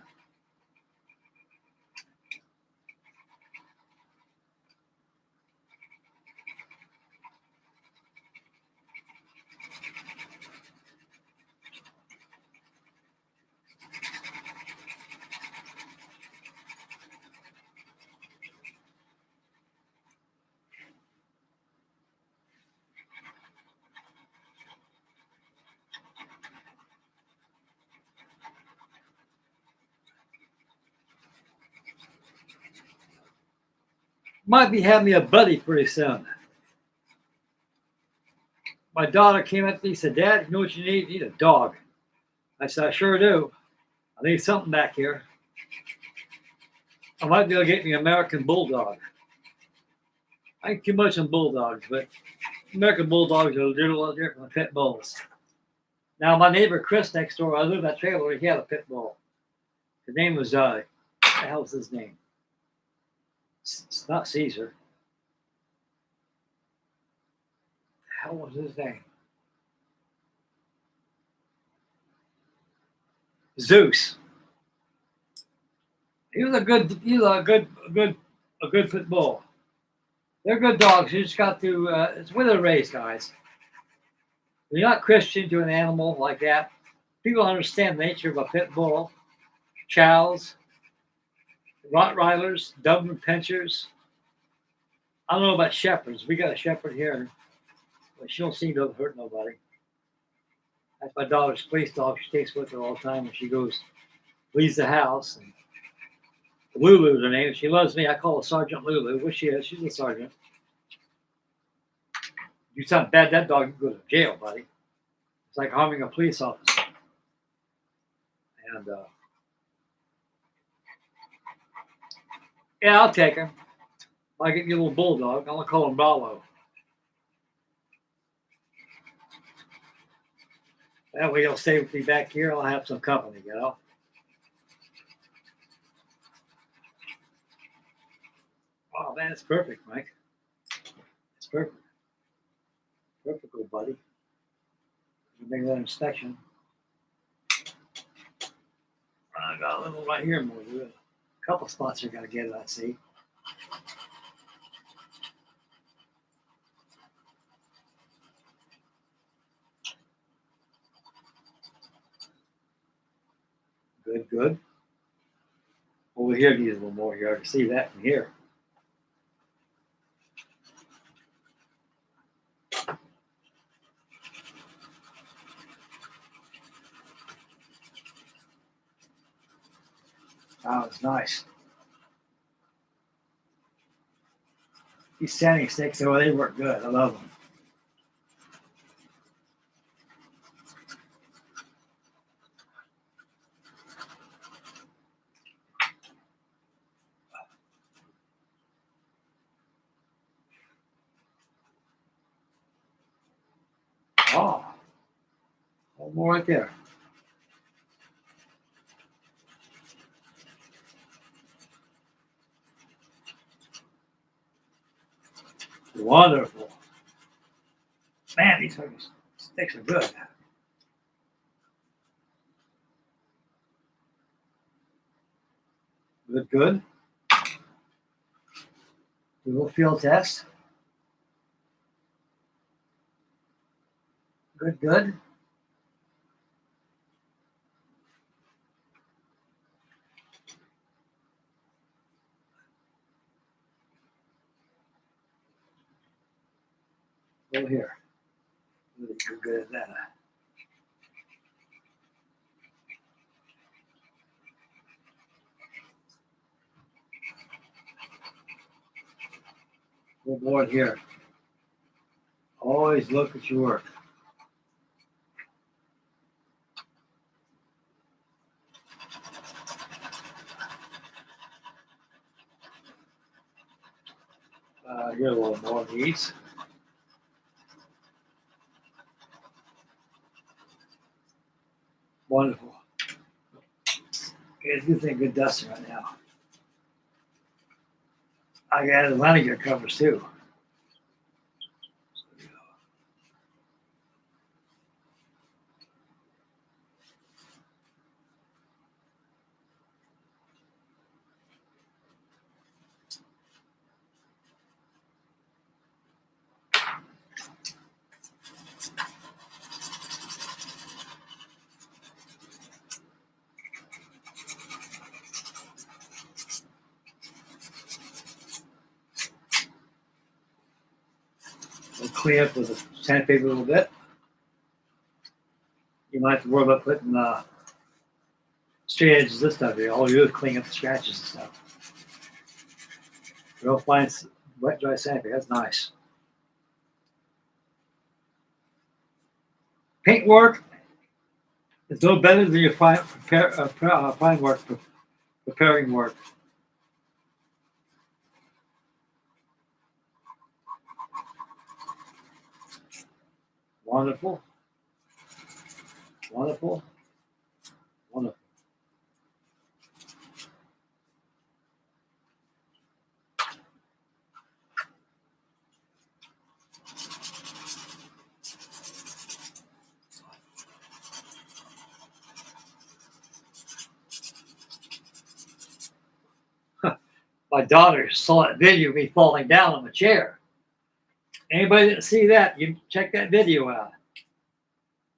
Speaker 1: Might be having me a buddy pretty soon. My daughter came up to me and said, Dad, you know what you need? You need a dog. I said, I sure do. I need something back here. I might be able to get me an American Bulldog. I ain't too much on Bulldogs, but American Bulldogs are a little different than pit bulls. Now, my neighbor Chris next door, I live in that trailer, he had a pit bull. His name was, what the hell was his name? It's not Caesar. What the hell was his name? Zeus. He was a good pit bull. They're good dogs. You just got to, it's where they're raised, guys. When you're not Christian to an animal like that, people understand the nature of a pit bull, chows, Rottweilers, Doberman Pinschers. I don't know about shepherds. We got a shepherd here, but she don't seem to hurt nobody. That's my daughter's police dog. She takes with her all the time when she goes, leaves the house. And Lulu's her name. She loves me. I call her Sergeant Lulu. What she is, she's a sergeant. You sound bad, that dog can go to jail, buddy. It's like harming a police officer. And yeah, I'll take him. I get you a little bulldog. I'm gonna call him Bravo. That way he'll stay with me back here. I'll have some company, you know. Oh man, it's perfect, Mike. It's perfect. Perfect, old buddy. Make that inspection. I got a little right here more. A couple spots you're gonna get it, I see. Good, good. Over here needs a little more here. I can see that from here. Oh, it's nice. These sanding sticks, oh, they work good. I love them. Oh, one more right there. Wonderful. Man, these sticks are good. Good, good. Do a little field test. Good, good. Over here. Really good at that. A little more here. Always look at your work. Here a little more of these. Wonderful. Okay, it's a good thing, good dusting right now. I got a lot of gear covers too. We'll clean up with the sandpaper a little bit. You might have to worry about putting straight edges this stuff here. All you do is clean up the scratches and stuff. Real fine, wet, dry sandpaper. That's nice. Paint work is no better than your fine work, preparing work. Wonderful. Wonderful. Wonderful. My daughter saw that video of me falling down on the chair. Anybody didn't see that, you check that video out.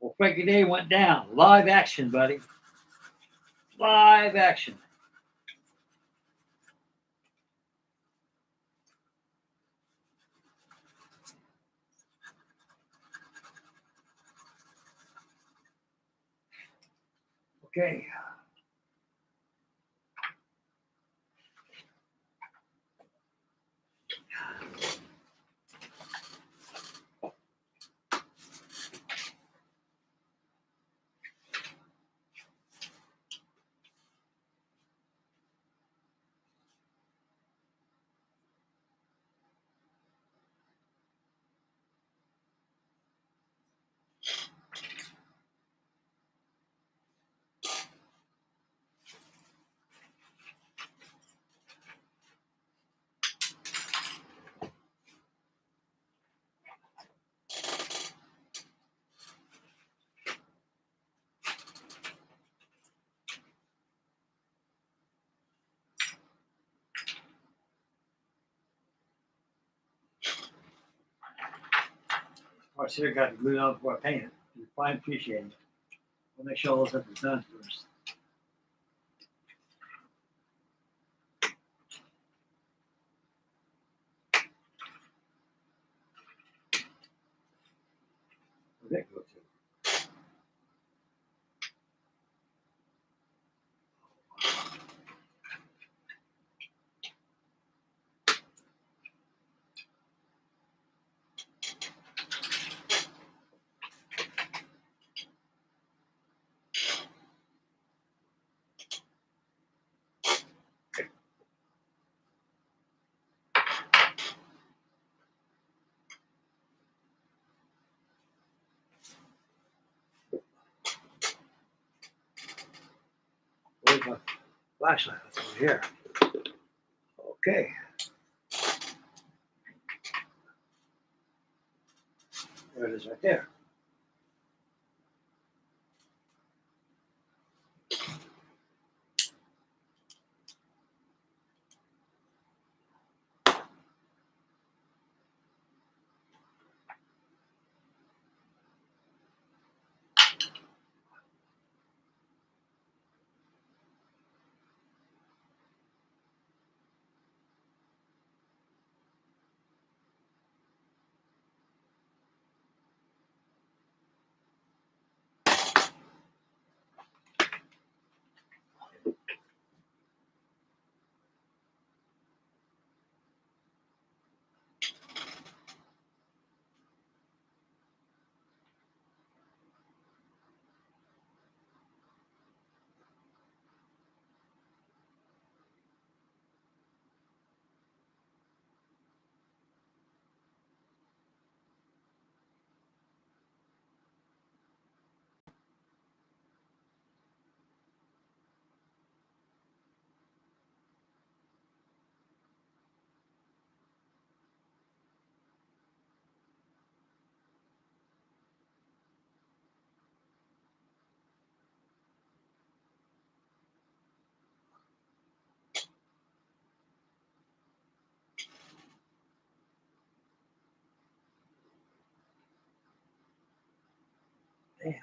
Speaker 1: Well, Frankie Day went down. Live action, buddy. Live action. Okay. course, here I got it glued on before I paint it. It's fine appreciated. We'll make sure all this stuff is done first. Where'd that go to? Where's my flashlight? It's over here. Okay. There it is right there. Damn.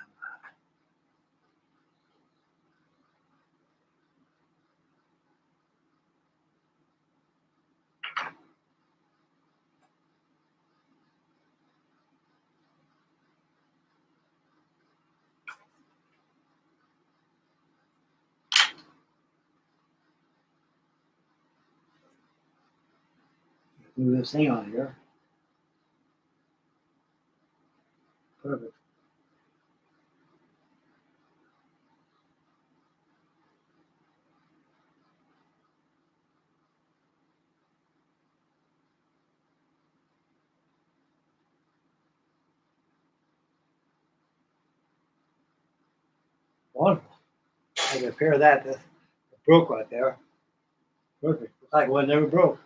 Speaker 1: Move this thing on here. Perfect. Wonderful. I can repair that. That broke right there. Perfect. Looks like one never broke.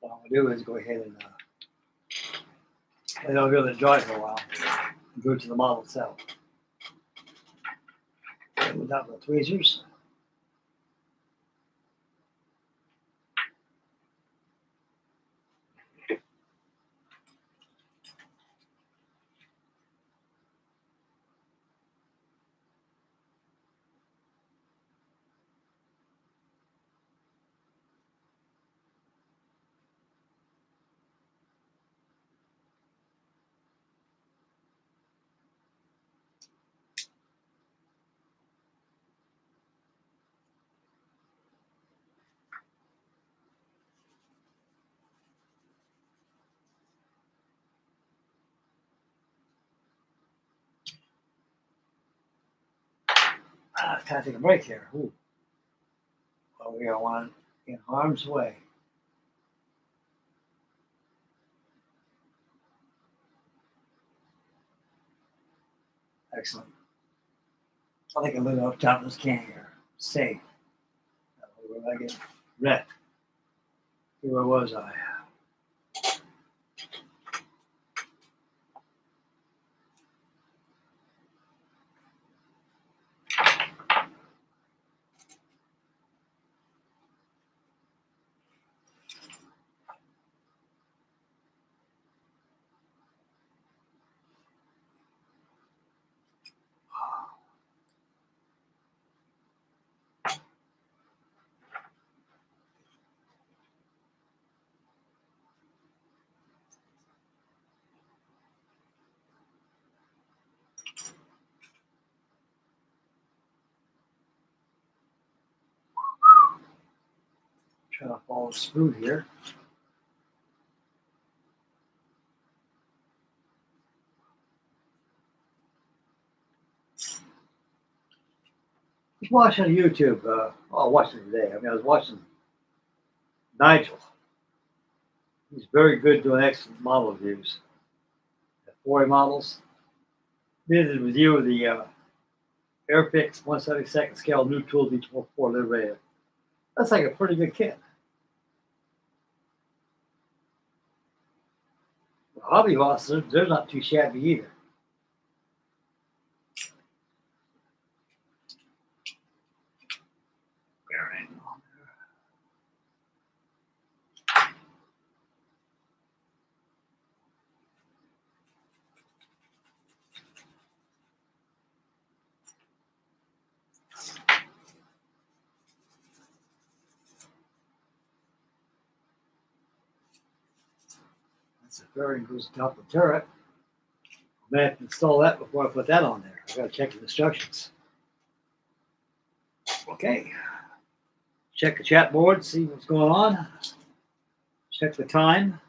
Speaker 1: What I'm gonna do is go ahead and let it go to dry for a while and go to the model itself. Without the tweezers. It's time to take a break here. Ooh. Well, we are one in harm's way. Excellent. I think a little off top of this can here. Safe. Where did I get wrecked? Where was I? Try to follow the screw here. I was watching YouTube. I was watching today. I was watching Nigel. He's very good doing excellent model reviews. Ahoy Models. Did a review of the Airfix 1/72 scale new tool D4 Liberator. That's like a pretty good kit. Hobby Boss, they're not too shabby either. Bearing on there. That's a bearing goes on top of the turret. I may have to install that before I put that on there. I gotta check the instructions. Okay. Check the chat board, see what's going on. Check the time.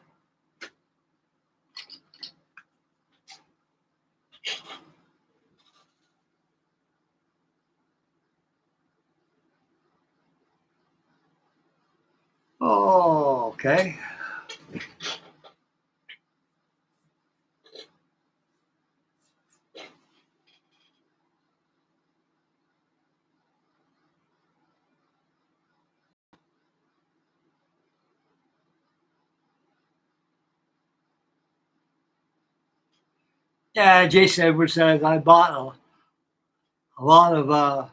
Speaker 1: Oh, okay. Yeah, Jason Edwards says I bought a lot of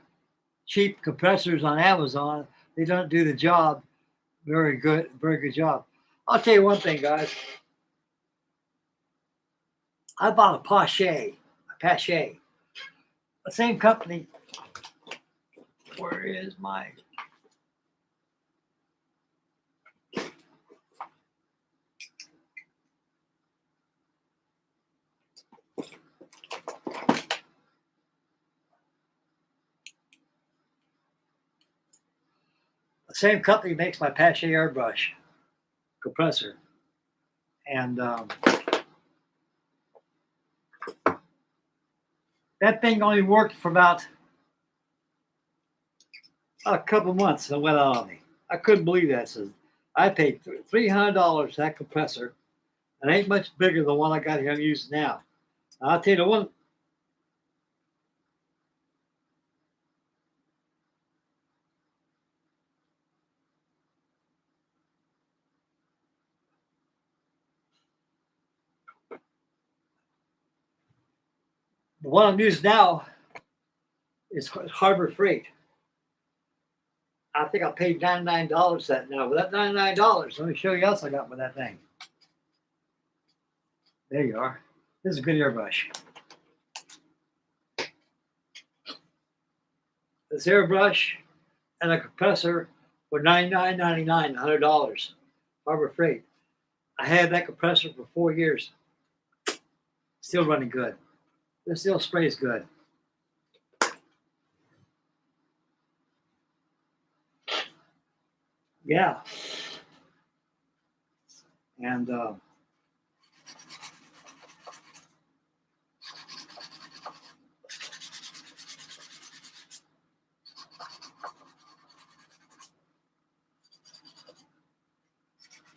Speaker 1: cheap compressors on Amazon. They don't do the job. Very good job. I'll tell you one thing, guys. I bought a Pache. The same company. Where is my? The same company makes my Pache airbrush compressor, and that thing only worked for about a couple months and went out on me. I couldn't believe that. So I paid $300 for that compressor. It ain't much bigger than the one I got here I'm using now. I'll tell you the one I'm using now is Harbor Freight. I think I paid $99 that now. With that $99, let me show you else I got with that thing. There you are. This is a good airbrush. This airbrush and a compressor for $99.99, $100. Harbor Freight. I had that compressor for 4 years. Still running good. It still sprays good. Yeah. And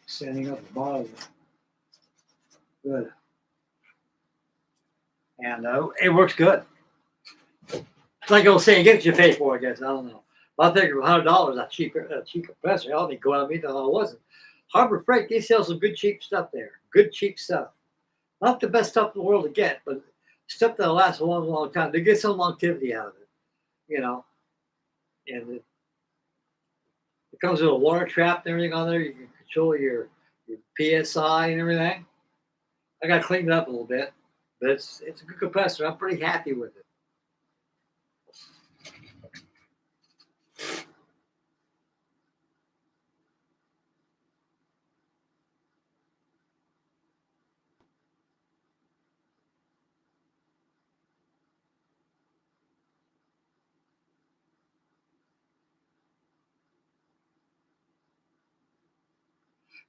Speaker 1: standing up the bottom. Good. And it works good. It's like I was saying, get what you pay for, I guess. I don't know. But I think $100 a cheap compressor. I don't think go out me, no, it wasn't. Harbor Freight, they sell some good cheap stuff there. Good cheap stuff. Not the best stuff in the world to get, but stuff that'll last a long, long time. They get some longevity out of it, you know. And it comes with a water trap and everything on there. You can control your PSI and everything. I got to clean it up a little bit, but it's a good compressor. I'm pretty happy with it.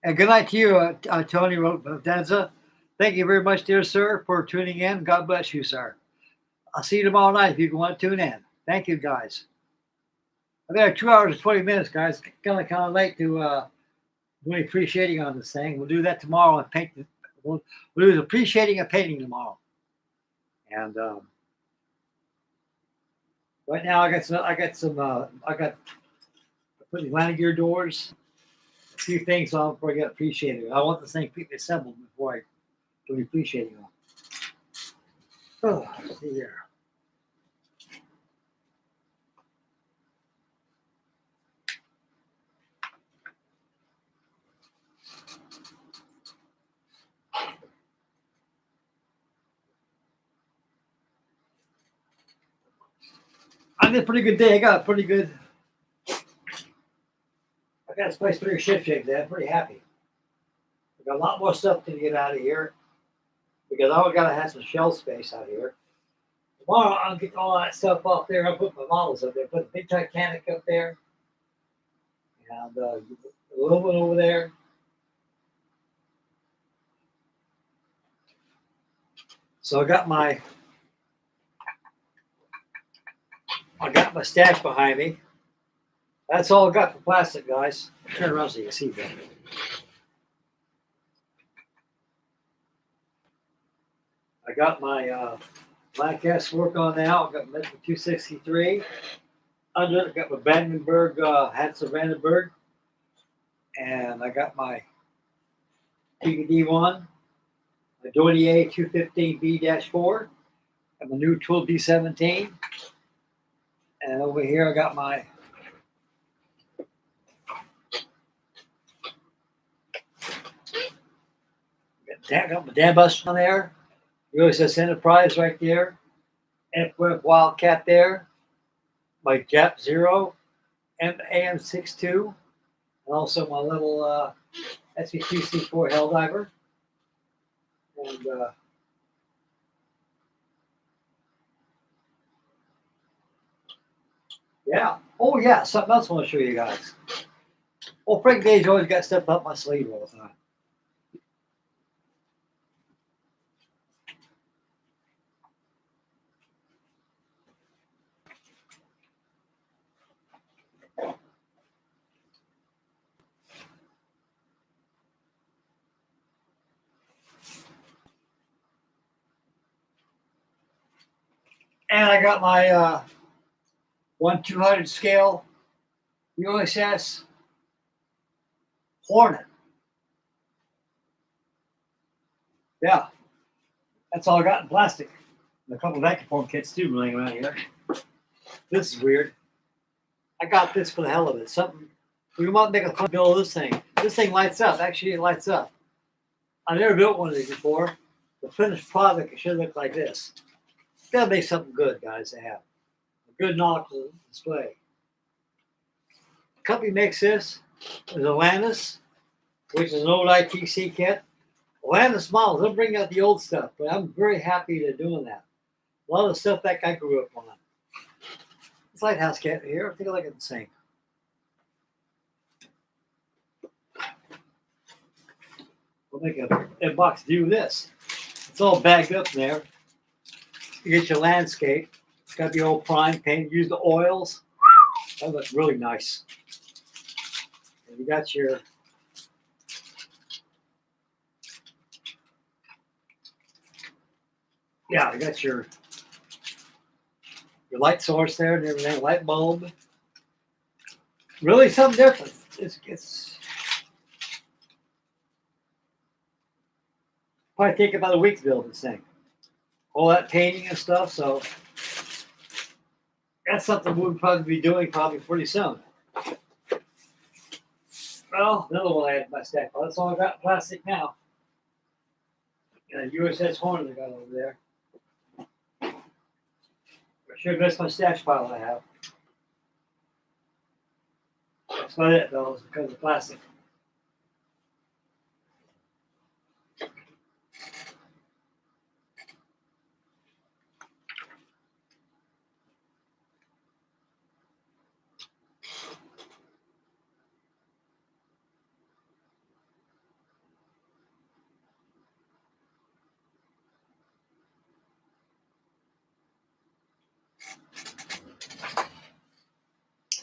Speaker 1: And good night to you, Tony Rodenza. Thank you very much, dear sir, for tuning in. God bless you, sir. I'll see you tomorrow night if you want to tune in. Thank you, guys. I've got 2 hours and 20 minutes, guys. Kind of late to do any appreciating on this thing. We'll do that tomorrow and paint. We'll do appreciating and painting tomorrow. And right now, I got putting landing gear doors. A few things on before I get appreciating. I want this thing assembled before I do appreciating on. Oh, let's see here. I had a pretty good day. I got this place pretty ship shape there. I'm pretty happy. I got a lot more stuff to get out of here because I gotta have some shelf space out here. Tomorrow I'll get all that stuff off there. I'll put my models up there. Put the big Titanic up there. And a little bit over there. So I got my stash behind me. That's all I got for plastic, guys. Turn around so you can see that. I got my Lancaster work on now. I got my 263. Under it, I got my Vandenberg, Hanson Vandenberg. And I got my PVD1, my Dornier 215B-4, and my new tool D17. And over here, I got my dam bus on there. Really says Enterprise right there. F Wildcat there. My Jap Zero, AM62, and also my little SVQC4 Helldiver. And yeah. Oh yeah, something else I want to show you guys. Well, Frankie Day's always got stuff up my sleeve all the time. And I got my 1/200 scale USS Hornet. Yeah, that's all I got in plastic. And a couple of vacuum form kits too laying around here. This is weird. I got this for the hell of it. Something we might make a fun build of this thing. This thing lights up. Actually, it lights up. I never built one of these before. The finished product should look like this. Gotta make something good, guys, to have. A good nautical display. The company makes this is Atlantis, which is an old ITC kit. Atlantis models, they'll bring out the old stuff, but I'm very happy they're doing that. A lot of the stuff that guy grew up on. This lighthouse cat here, I think I like it the same. We'll make a box do this. It's all bagged up there. You get your landscape. It's got the old prime paint. Use the oils. That looks really nice. And you got your you got your light source there and everything, light bulb. Really something different. It's probably take about a week to build this thing. All that painting and stuff, so that's something we'll probably be doing pretty soon. Well, another one I had in my stack. Well, that's all I got in plastic now. And a USS Hornet I got over there. For sure, that's my stash pile I have. That's about it, though, it's because of plastic.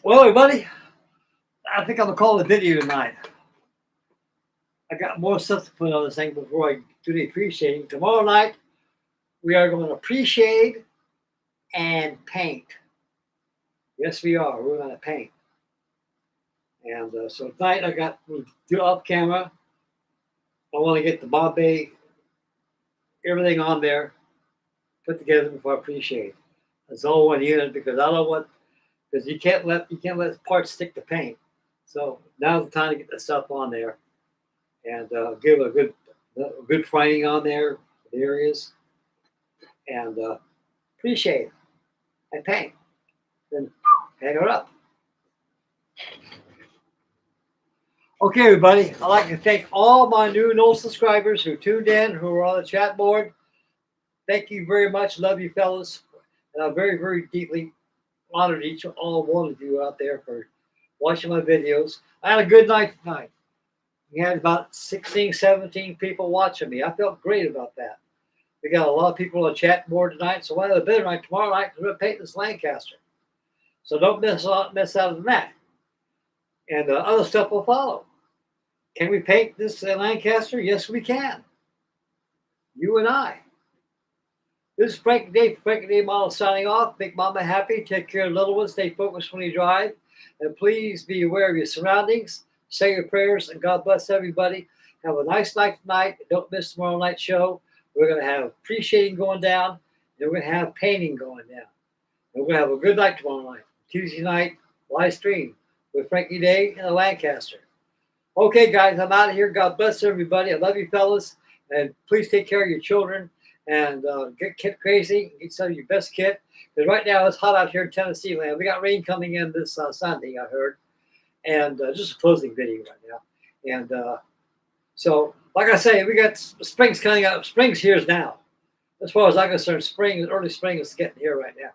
Speaker 1: Well, everybody, I think I'm gonna call it a video tonight. I got more stuff to put on this thing before I do the appreciating. Tomorrow night, we are going to appreciate and paint. Yes, we are. We're going to paint. And so tonight, I got to do off camera. I want to get the Bombay, everything on there, put together before I appreciate. It's all one unit because I don't want, because you can't let parts stick to paint. So now's the time to get the stuff on there and give a good priming on there, the areas, and appreciate it and paint. Then hang it up. Okay, everybody, I'd like to thank all my new and old subscribers who tuned in, who are on the chat board. Thank you very much. Love you, fellas. And I'm very, very deeply honored each and all one of you out there for watching my videos. I had a good night tonight. We had about 16, 17 people watching me. I felt great about that. We got a lot of people on the chat board tonight, so we'll have a better night tomorrow night because we're painting this Lancaster. So don't miss out on that. And other stuff will follow. Can we paint this Lancaster? Yes, we can. You and I. This is Frankie Day Models signing off. Make mama happy. Take care of little ones. Stay focused when you drive. And please be aware of your surroundings. Say your prayers, and God bless everybody. Have a nice night tonight. Don't miss tomorrow night's show. We're going to have appreciating going down, and we're going to have painting going down. And we're going to have a good night tomorrow night. Tuesday night, live stream with Frankie Day and the Lancaster. Okay, guys, I'm out of here. God bless everybody. I love you, fellas. And please take care of your children and get kit crazy. Get some of your best kit. Because right now it's hot out here in Tennessee land. We got rain coming in this Sunday, I heard. And just a closing video right now. And so, like I say, we got spring's coming up. Spring's here now. As far as I'm concerned, early spring is getting here right now.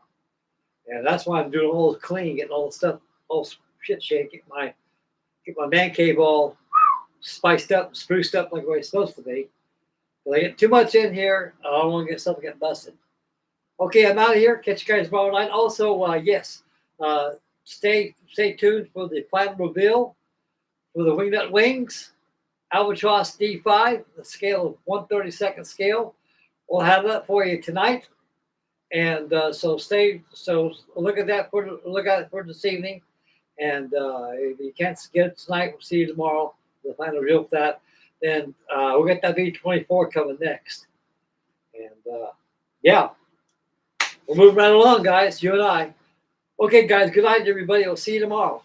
Speaker 1: And that's why I'm doing all this clean, getting all the stuff, all shit shape, get my man cave all spiced up, spruced up like the way it's supposed to be. If I get too much in here, I don't want to get something get busted. Okay, I'm out of here. Catch you guys tomorrow night. Also, yes, stay tuned for the final reveal for the wingnut wings, Albatross D5, the scale of 1/32 scale. We'll have that for you tonight. And so look at that for this evening. And if you can't get it tonight, we'll see you tomorrow. The final reveal for that. Then we'll get that V24 coming next. And yeah, we'll move right along, guys. You and I. Okay, guys. Good night, everybody. We'll see you tomorrow.